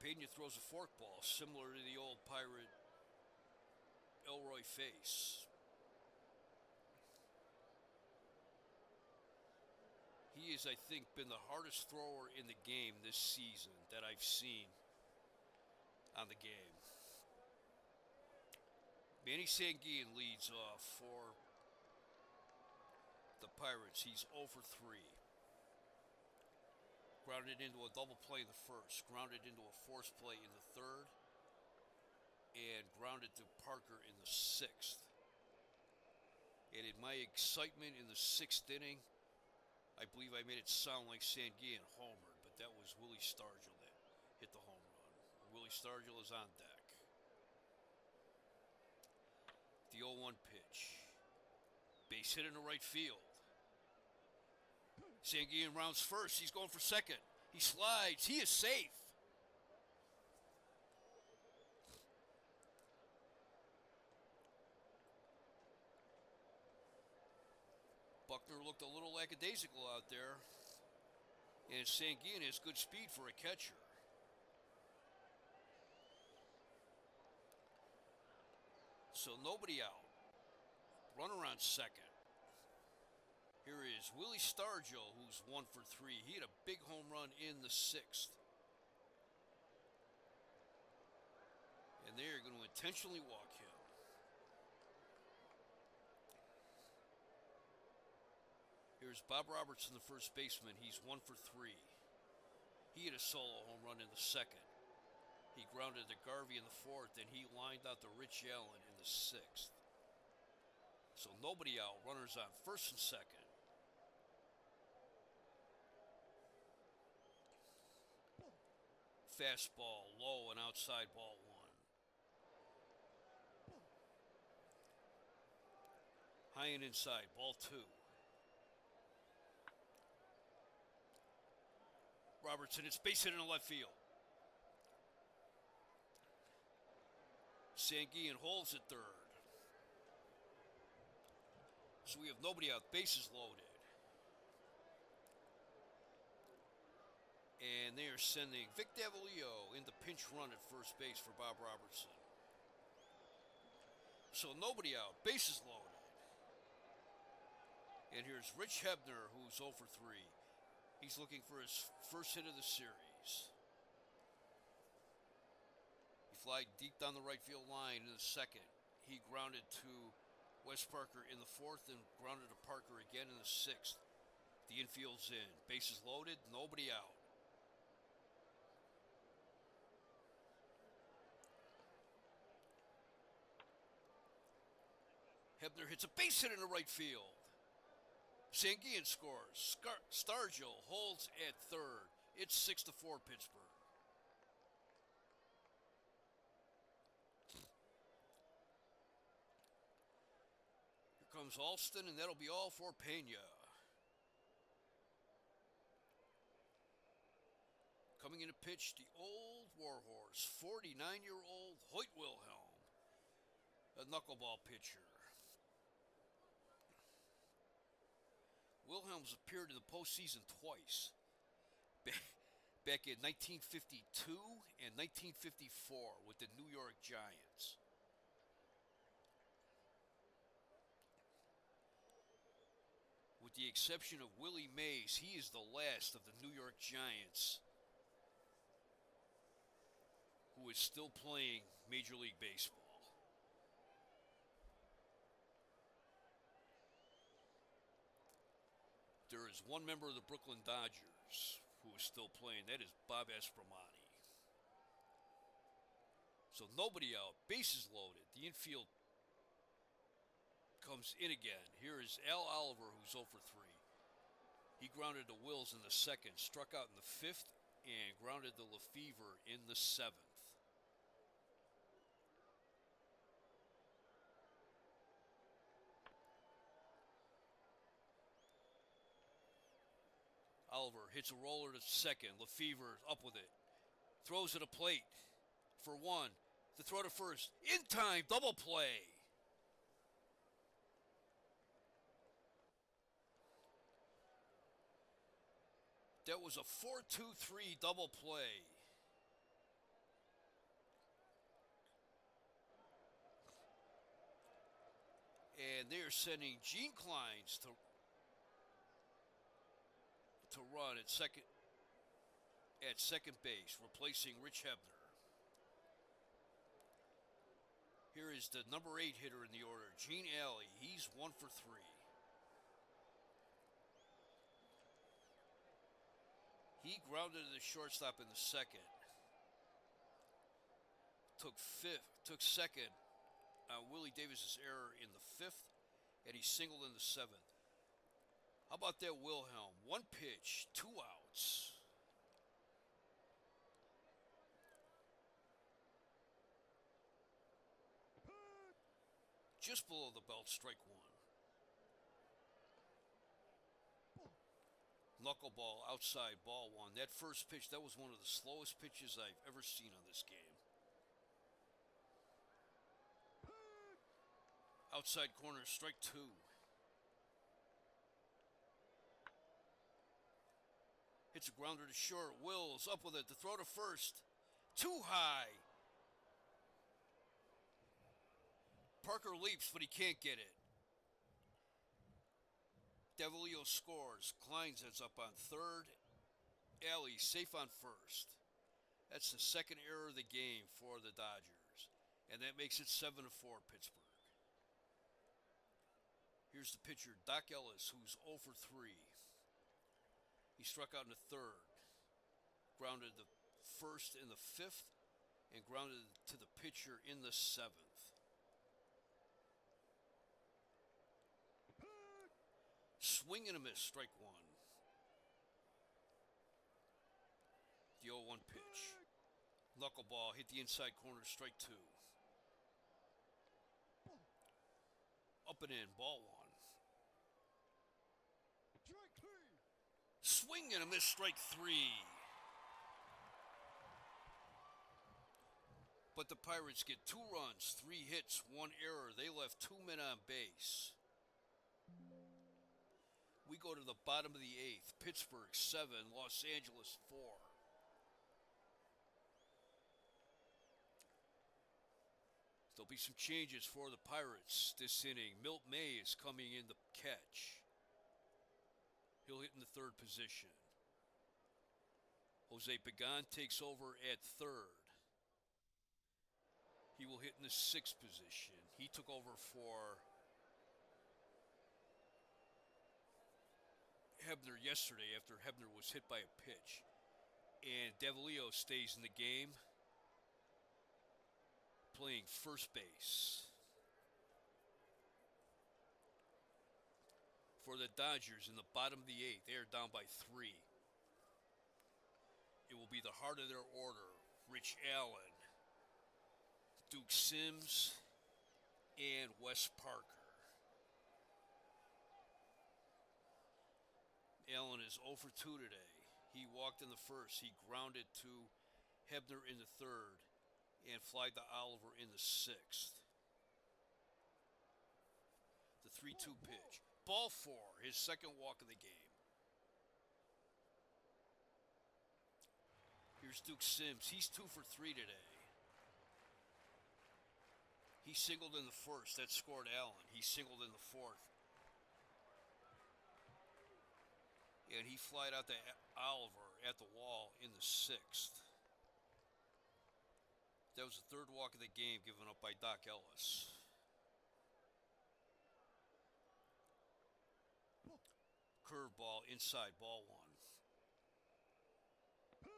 Pena throws a forkball similar to the old Pirate Elroy face. He has, I think, been the hardest thrower in the game this season that I've seen on the game. Manny Sanguillen leads off for the Pirates. He's 0 for 3. Grounded into a double play in the first, grounded into a force play in the third, and grounded to Parker in the sixth. And in my excitement in the 6th inning, I believe I made it sound like Sanguillen homered, but that was Willie Stargell that hit the home run. Willie Stargell is on deck. The 0-1 pitch. Base hit into right field. Sanguillen rounds first. He's going for second. He slides. He is safe. Buckner looked a little lackadaisical out there. And Sanguillen has good speed for a catcher. So nobody out. Runner on second. Here is Willie Stargell, who's 1 for 3. He had a big home run in the 6th. And they're going to intentionally walk him. Here's Bob Robertson, the first baseman. He's 1 for 3. He had a solo home run in the 2nd. He grounded to Garvey in the 4th, and he lined out to Rich Allen in the 6th. So nobody out. Runners on first and second. Fastball, low and outside, ball 1. High and inside, ball 2. Robertson, it's base hit in the left field. Sanguillen holds at third. So we have nobody out, bases loaded. And they are sending Vic Davalillo into pinch run at first base for Bob Robertson. So nobody out, bases loaded. And here's Rich Hebner, who's 0 for 3. He's looking for his first hit of the series. He flied deep down the right field line in the second. He grounded to Wes Parker in the fourth and grounded to Parker again in the sixth. The infield's in. Bases loaded, nobody out. Hebner hits a base hit in the right field. Sanguillen scores. Stargell holds at third. It's 6-4 Pittsburgh. Here comes Alston, and that'll be all for Pena. Coming in to pitch, the old warhorse, 49-year-old Hoyt Wilhelm, a knuckleball pitcher. Wilhelm's appeared in the postseason twice, back in 1952 and 1954 with the New York Giants. With the exception of Willie Mays, he is the last of the New York Giants who is still playing Major League Baseball. There is one member of the Brooklyn Dodgers who is still playing. That is Bob Espremani. So nobody out. Bases loaded. The infield comes in again. Here is Al Oliver, who's 0 for 3. He grounded to Wills in the second, struck out in the fifth, and grounded to Lefevre in the seventh. Oliver hits a roller to second. Lefevre up with it. Throws at a plate for one. To throw to first. In time. Double play. That was a 4-2-3 double play. And they're sending Gene Kleins to run at second base, replacing Rich Hebner. Here is the number 8 hitter in the order, Gene Alley. He's 1 for 3. He grounded to the shortstop in the second. Took second on Willie Davis's error in the fifth, and he singled in the seventh. How about that Wilhelm? 1 pitch, 2 outs. Just below the belt, strike 1. Knuckleball outside, ball 1. That first pitch, that was one of the slowest pitches I've ever seen on this game. Outside corner, strike 2. Hits a grounder to short. Wills up with it to throw to first. Too high. Parker leaps, but he can't get it. Davalillo scores. Kleins ends up on third. Alley safe on first. That's the second error of the game for the Dodgers. And that makes it 7-4 Pittsburgh. Here's the pitcher, Doc Ellis, who's 0 for 3. He struck out in the third. Grounded the first in the fifth. And grounded to the pitcher in the seventh. Swing and a miss, strike 1. The 0-1 pitch. Knuckleball hit the inside corner, strike 2. Up and in, ball 1. Swing and a miss, strike three. But the Pirates get 2 runs, 3 hits, 1 error. They left 2 men on base. We go to the bottom of the 8th. Pittsburgh 7, Los Angeles 4. There'll be some changes for the Pirates this inning. Milt May is coming in to catch. He'll hit in the 3rd position. Jose Pagan takes over at 3rd. He will hit in the 6th position. He took over for Hebner yesterday after Hebner was hit by a pitch. And Davalillo stays in the game, playing first base. For the Dodgers in the bottom of the 8th, they are down by 3. It will be the heart of their order. Rich Allen, Duke Sims, and Wes Parker. Allen is 0 for 2 today. He walked in the 1st. He grounded to Hebner in the 3rd and flied to Oliver in the 6th. The 3-2 pitch. Ball 4, his 2nd walk of the game. Here's Duke Sims. He's 2 for 3 today. He singled in the 1st. That scored Allen. He singled in the 4th. And he flied out to Oliver at the wall in the 6th. That was the 3rd walk of the game given up by Doc Ellis. Curveball inside, ball 1.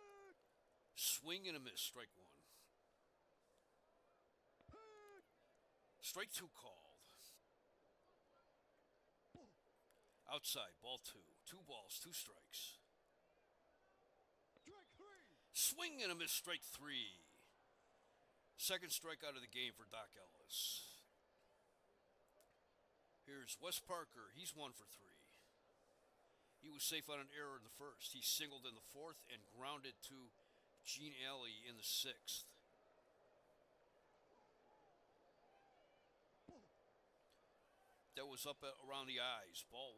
Swing and a miss, strike 1. Strike 2 called. Outside, ball 2. 2 balls, 2 strikes. Swing and a miss, strike 3. 2nd strikeout of the game for Doc Ellis. Here's Wes Parker. He's 1 for 3. He was safe on an error in the 1st. He singled in the 4th and grounded to Gene Alley in the 6th. That was up around the eyes. Ball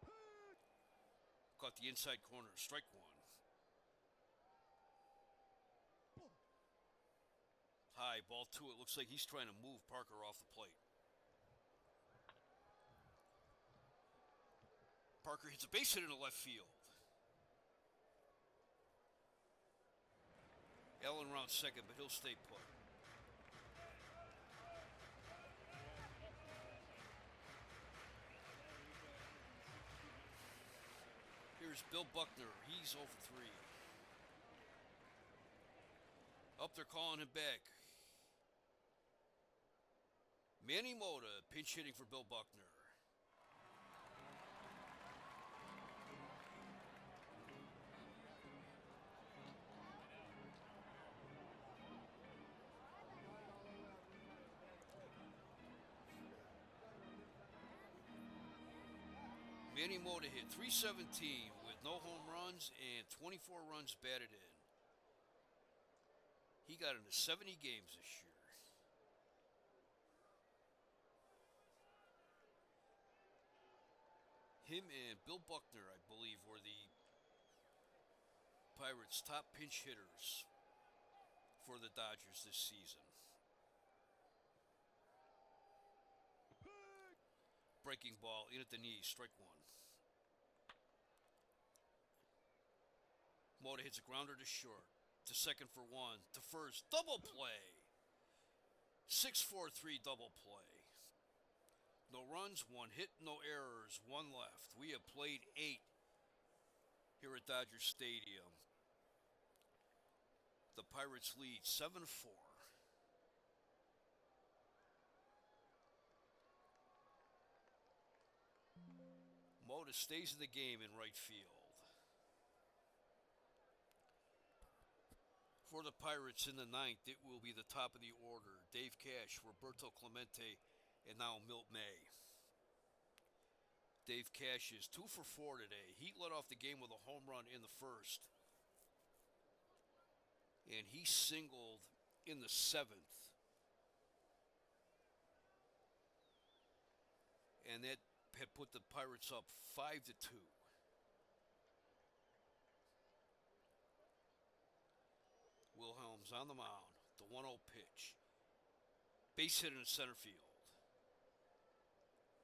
1. Caught the inside corner. Strike 1. High, ball 2. It looks like he's trying to move Parker off the plate. Parker hits a base hit into left field. Allen rounds 2nd, but he'll stay put. Here's Bill Buckner. He's 0 for 3. Up, they're calling him back. Manny Mota pinch hitting for Bill Buckner. Manny Mota hit .317 with no home runs and 24 runs batted in. He got into 70 games this year. Him and Bill Buckner, I believe, were the Pirates' top pinch hitters for the Dodgers this season. Breaking ball in at the knees, strike 1. Mota hits a grounder to short, to 2nd for 1, to 1st, double play. 6-4-3 double play. No runs, 1 hit, no errors, 1 left. We have played 8 here at Dodger Stadium. The Pirates lead 7-4. Mota stays in the game in right field. For the Pirates in the 9th, it will be the top of the order. Dave Cash, Roberto Clemente, and now Milt May. Dave Cash is 2 for 4 today. He led off the game with a home run in the first, and he singled in the seventh. And that had put the Pirates up 5-2. Wilhelm's on the mound. The 1-0 pitch. Base hit in center field.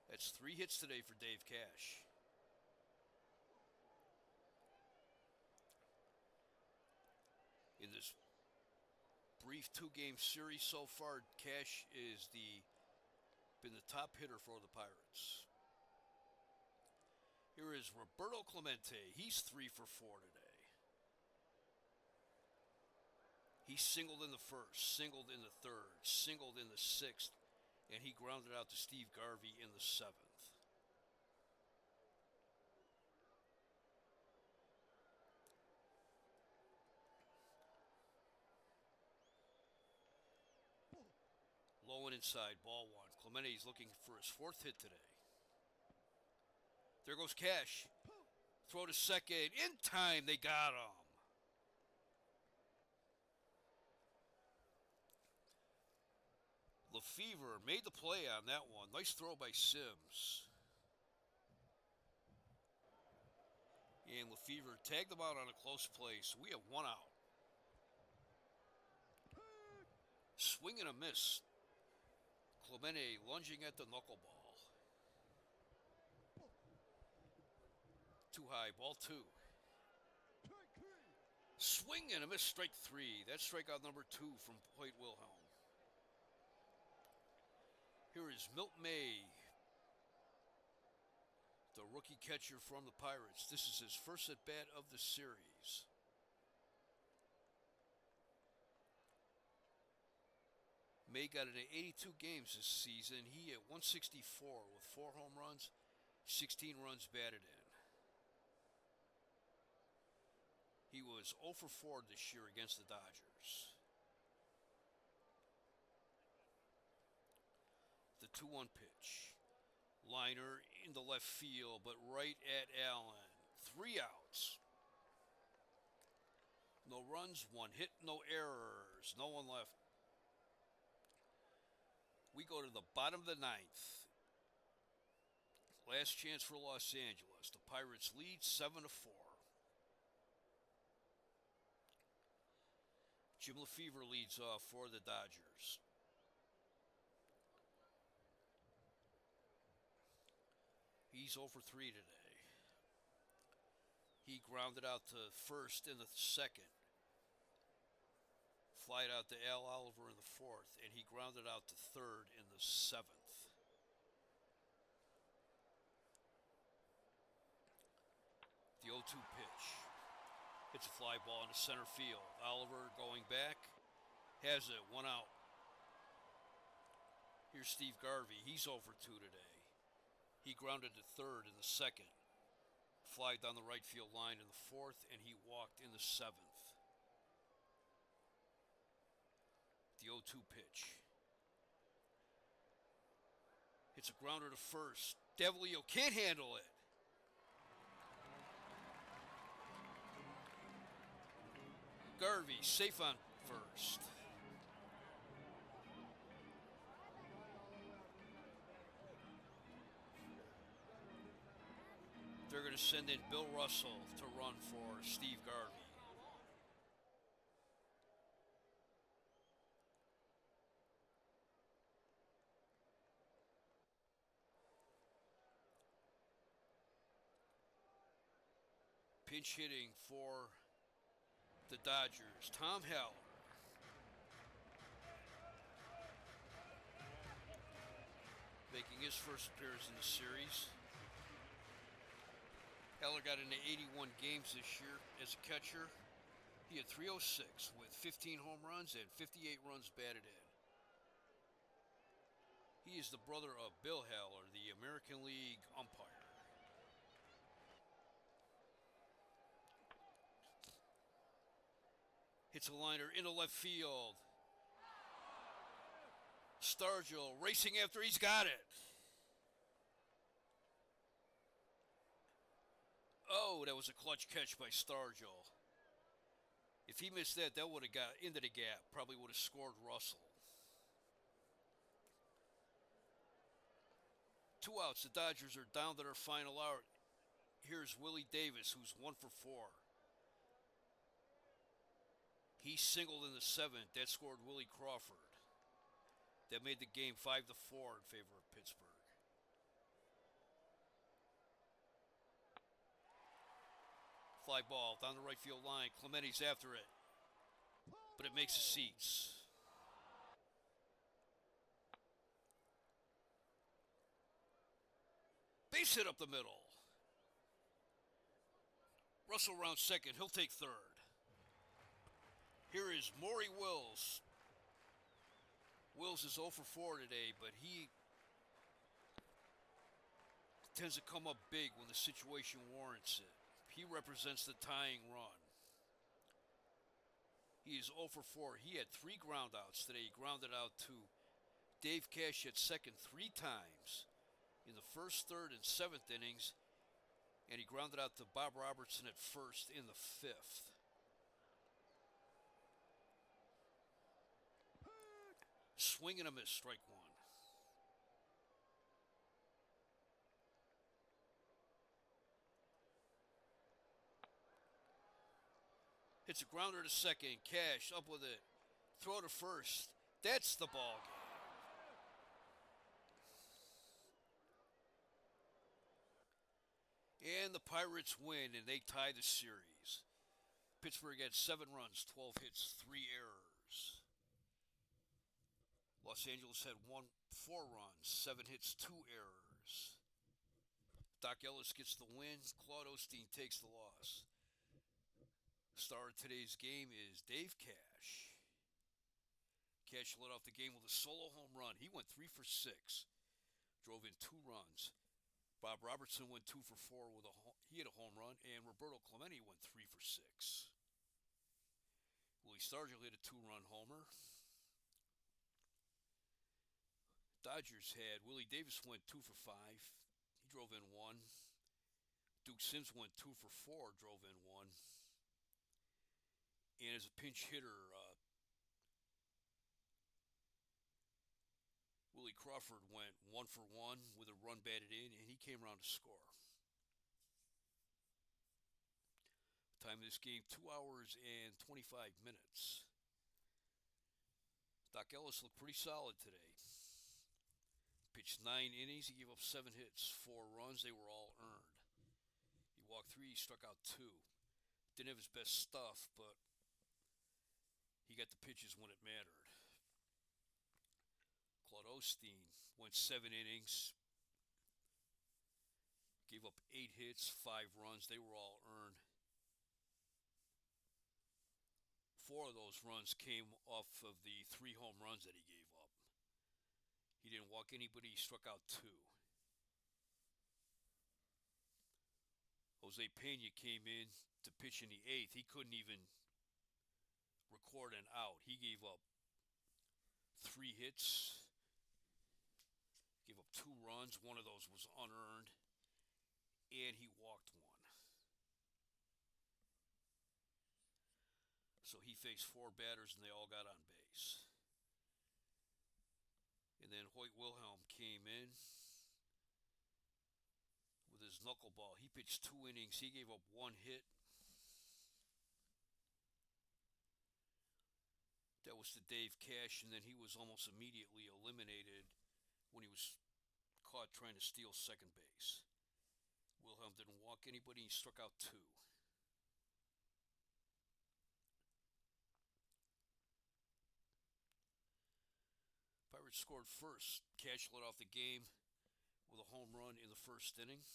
That's 3 hits today for Dave Cash. In this brief 2-game series so far, Cash is been the top hitter for the Pirates. Here is Roberto Clemente. He's 3 for 4 today. He singled in the first, singled in the third, singled in the sixth, and he grounded out to Steve Garvey in the seventh. Low and inside, ball 1. Clemente's looking for his 4th hit today. There goes Cash. Throw to second. In time, they got him. Lefevre made the play on that one. Nice throw by Sims. And Lefevre tagged him out on a close play, so we have 1 out. Swing and a miss. Clemente lunging at the knuckleball. Too high, ball 2. Swing and a miss, strike 3. That's strikeout number 2 from Hoyt Wilhelm. Here is Milt May, the rookie catcher from the Pirates. This is his first at-bat of the series. May got into 82 games this season. He hit 164 with 4 home runs, 16 runs batted in. He was 0 for 4 this year against the Dodgers. The 2-1 pitch. Liner into left field, but right at Allen. 3 outs. No runs, 1 hit, no errors. No one left. We go to the bottom of the 9th. Last chance for Los Angeles. The Pirates lead 7-4. Jim Lefevre leads off for the Dodgers. He's 0 for 3 today. He grounded out to first in the second. Flied out to Al Oliver in the 4th, and he grounded out to third in the 7th. The 0-2 pitch. It's a fly ball into center field. Oliver going back. Has it. 1 out. Here's Steve Garvey. He's 0 for 2 today. He grounded to third in the 2nd. Fly down the right field line in the 4th, and he walked in the 7th. The 0-2 pitch. It's a grounder to first. Devilio can't handle it. Garvey safe on first. They're going to send in Bill Russell to run for Steve Garvey. Pinch hitting for the Dodgers, Tom Heller. Making his first appearance in the series. Heller got into 81 games this year as a catcher. He had 306 with 15 home runs and 58 runs batted in. He is the brother of Bill Heller, the American League umpire. Hits a liner into left field. Stargell racing after, he's got it. Oh, that was a clutch catch by Stargell. If he missed that, that would have got into the gap. Probably would have scored Russell. 2 outs. The Dodgers are down to their final out. Here's Willie Davis, who's 1 for 4. He singled in the seventh. That scored Willie Crawford. That made the game 5-4 in favor of Pittsburgh. Fly ball down the right field line. Clementi's after it, but it makes the seats. Base hit up the middle. Russell round second. He'll take third. Here is Maury Wills. Wills is 0 for 4 today, but he tends to come up big when the situation warrants it. He represents the tying run. He is 0 for 4. He had 3 groundouts today. He grounded out to Dave Cash at second 3 times in the first, third, and seventh innings, and he grounded out to Bob Robertson at first in the fifth. Swing and a miss, strike one. Hits a grounder to second. Cash up with it. Throw to first. That's the ball game. And the Pirates win, and they tie the series. Pittsburgh had 7 runs, 12 hits, 3 errors. Los Angeles had 4 runs, 7 hits, 2 errors. Doc Ellis gets the win. Claude Osteen takes the loss. Star of today's game is Dave Cash. Cash led off the game with a solo home run. He went 3 for 6, drove in 2 runs. Bob Robertson went 2 for 4 with he hit a home run, and Roberto Clemente went 3 for 6. Willie Stargell hit a 2-run homer. Dodgers had Willie Davis went 2 for 5. He drove in 1. Duke Sims went 2 for 4, drove in 1. And as a pinch hitter, Willie Crawford went 1 for 1 with a run batted in, and he came around to score. Time of this game, 2 hours and 25 minutes. Doc Ellis looked pretty solid today. Pitched 9 innings. He gave up 7 hits, 4 runs. They were all earned. He walked 3. He struck out 2. Didn't have his best stuff, but he got the pitches when it mattered. Claude Osteen went 7 innings. Gave up 8 hits, 5 runs. They were all earned. 4 of those runs came off of the 3 home runs that he gave up. He didn't walk anybody. He struck out 2. Jose Pena came in to pitch in the 8th. He couldn't even record an out. He gave up 3 hits, gave up 2 runs. One of those was unearned, and he walked 1. So he faced 4 batters, and they all got on base. And then Hoyt Wilhelm came in with his knuckleball. He pitched 2 innings. He gave up 1 hit. That was to Dave Cash, and then he was almost immediately eliminated when he was caught trying to steal second base. Wilhelm didn't walk anybody. He struck out 2. Pirates scored first. Cash led off the game with a home run in the first inning.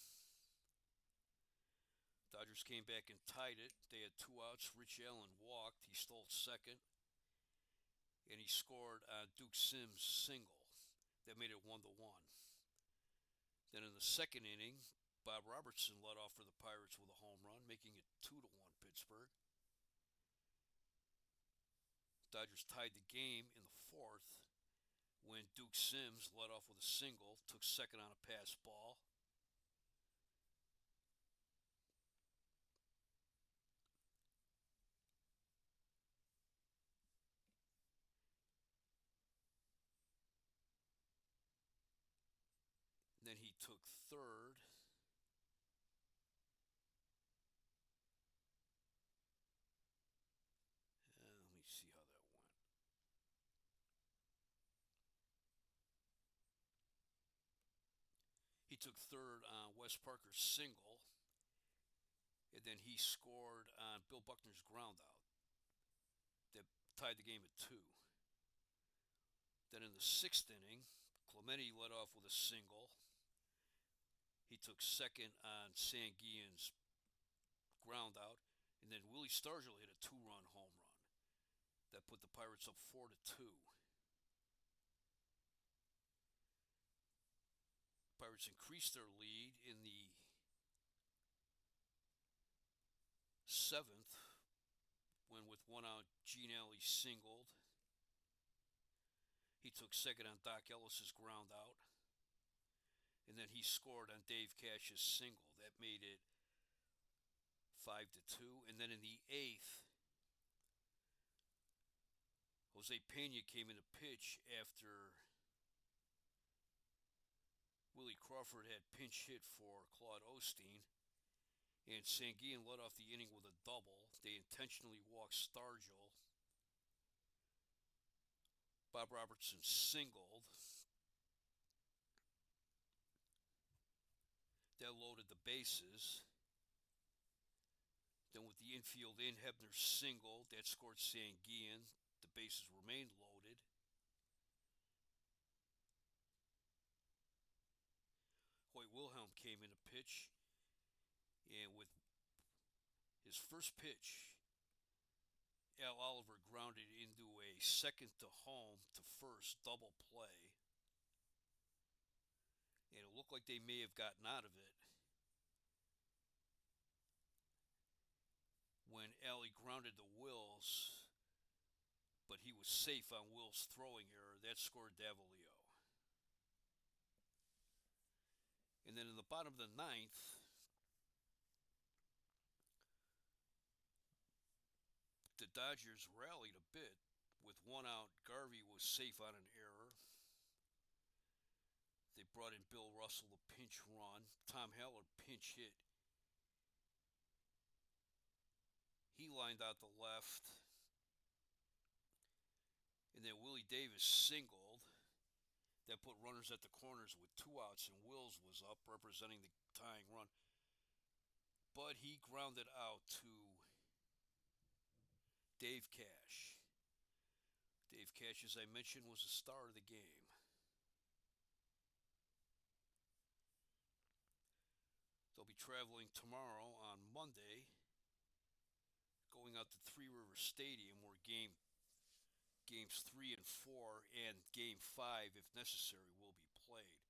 Dodgers came back and tied it. They had 2 outs. Rich Allen walked. He stole second. And he scored on Duke Sims' single. That made it 1-1. Then in the second inning, Bob Robertson led off for the Pirates with a home run, making it 2-1 Pittsburgh. Dodgers tied the game in the 4th when Duke Sims led off with a single, took second on a pass ball. took third. Let me see how that went. He took third on Wes Parker's single, and then he scored on Bill Buckner's groundout that tied the game at 2. Then in the 6th inning, Clemente led off with a single. He took second on Sanguillen's groundout, and then Willie Stargell hit a 2-run home run that put the Pirates up 4-2. Pirates increased their lead in the 7th when, with 1 out, Gene Alley singled. He took second on Doc Ellis's ground out, and then he scored on Dave Cash's single. That made it 5-2. And then in the 8th, Jose Pena came in to pitch after Willie Crawford had pinch hit for Claude Osteen, and Sanguillen led off the inning with a double. They intentionally walked Stargell. Bob Robertson singled. That loaded the bases. Then with the infield in, Hebner singled. That scored Sanguillen. The bases remained loaded. Hoyt Wilhelm came in to pitch, and with his first pitch, Al Oliver grounded into a second to home to first double play, and it looked like they may have gotten out of it when Alley grounded to Wills, but he was safe on Wills' throwing error. That scored Davalillo. And then in the bottom of the 9th, the Dodgers rallied a bit. With 1 out, Garvey was safe on an error. They brought in Bill Russell to pinch run. Tom Haller pinch hit. He lined out the left. And then Willie Davis singled. That put runners at the corners with 2 outs, and Wills was up representing the tying run. But he grounded out to Dave Cash. Dave Cash, as I mentioned, was the star of the game. They'll be traveling tomorrow on Monday, going out to Three Rivers Stadium, where games 3 and 4 and game 5, if necessary, will be played.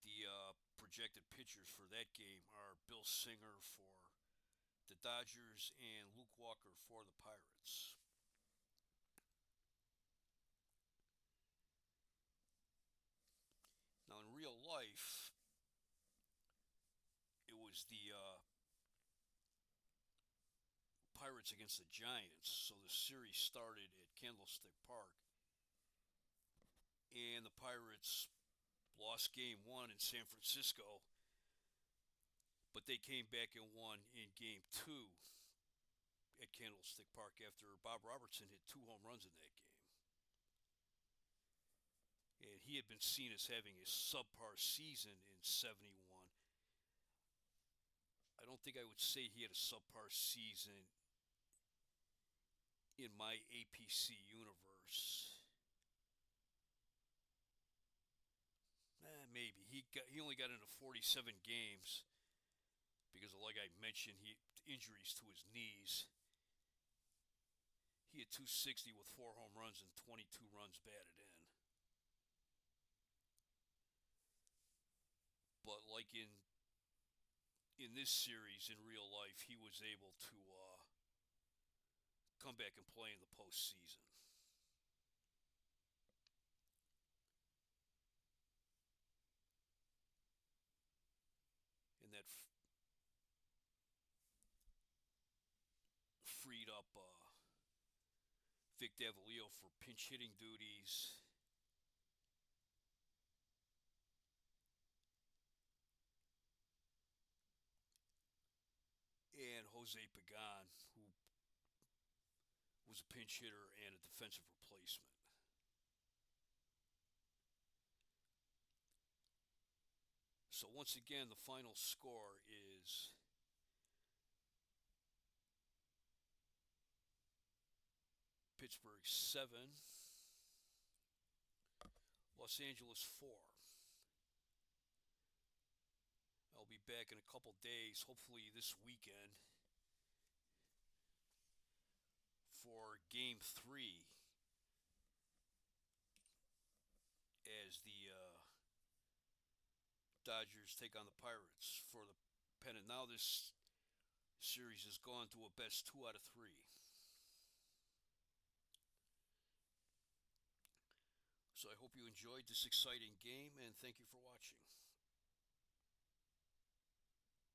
The projected pitchers for that game are Bill Singer for the Dodgers and Luke Walker for the Pirates. Now, in real life, it was the Pirates against the Giants. So the series started at Candlestick Park, and the Pirates lost game 1 in San Francisco, but they came back and won in game 2 at Candlestick Park after Bob Robertson hit 2 home runs in that game. And he had been seen as having a subpar season in 71. I don't think I would say he had a subpar season in my APC universe. Maybe. He only got into 47 games because, like I mentioned, injuries to his knees. He had 260 with 4 home runs and 22 runs batted in. But like in this series, in real life, he was able to come back and play in the postseason. And that freed up Vic Davalillo for pinch hitting duties. Jose Pagan, who was a pinch hitter and a defensive replacement. So once again, the final score is Pittsburgh 7, Los Angeles 4. I'll be back in a couple days, hopefully this weekend, for Game 3 as the Dodgers take on the Pirates for the pennant. Now this series has gone to a best 2 out of 3. So I hope you enjoyed this exciting game, and thank you for watching.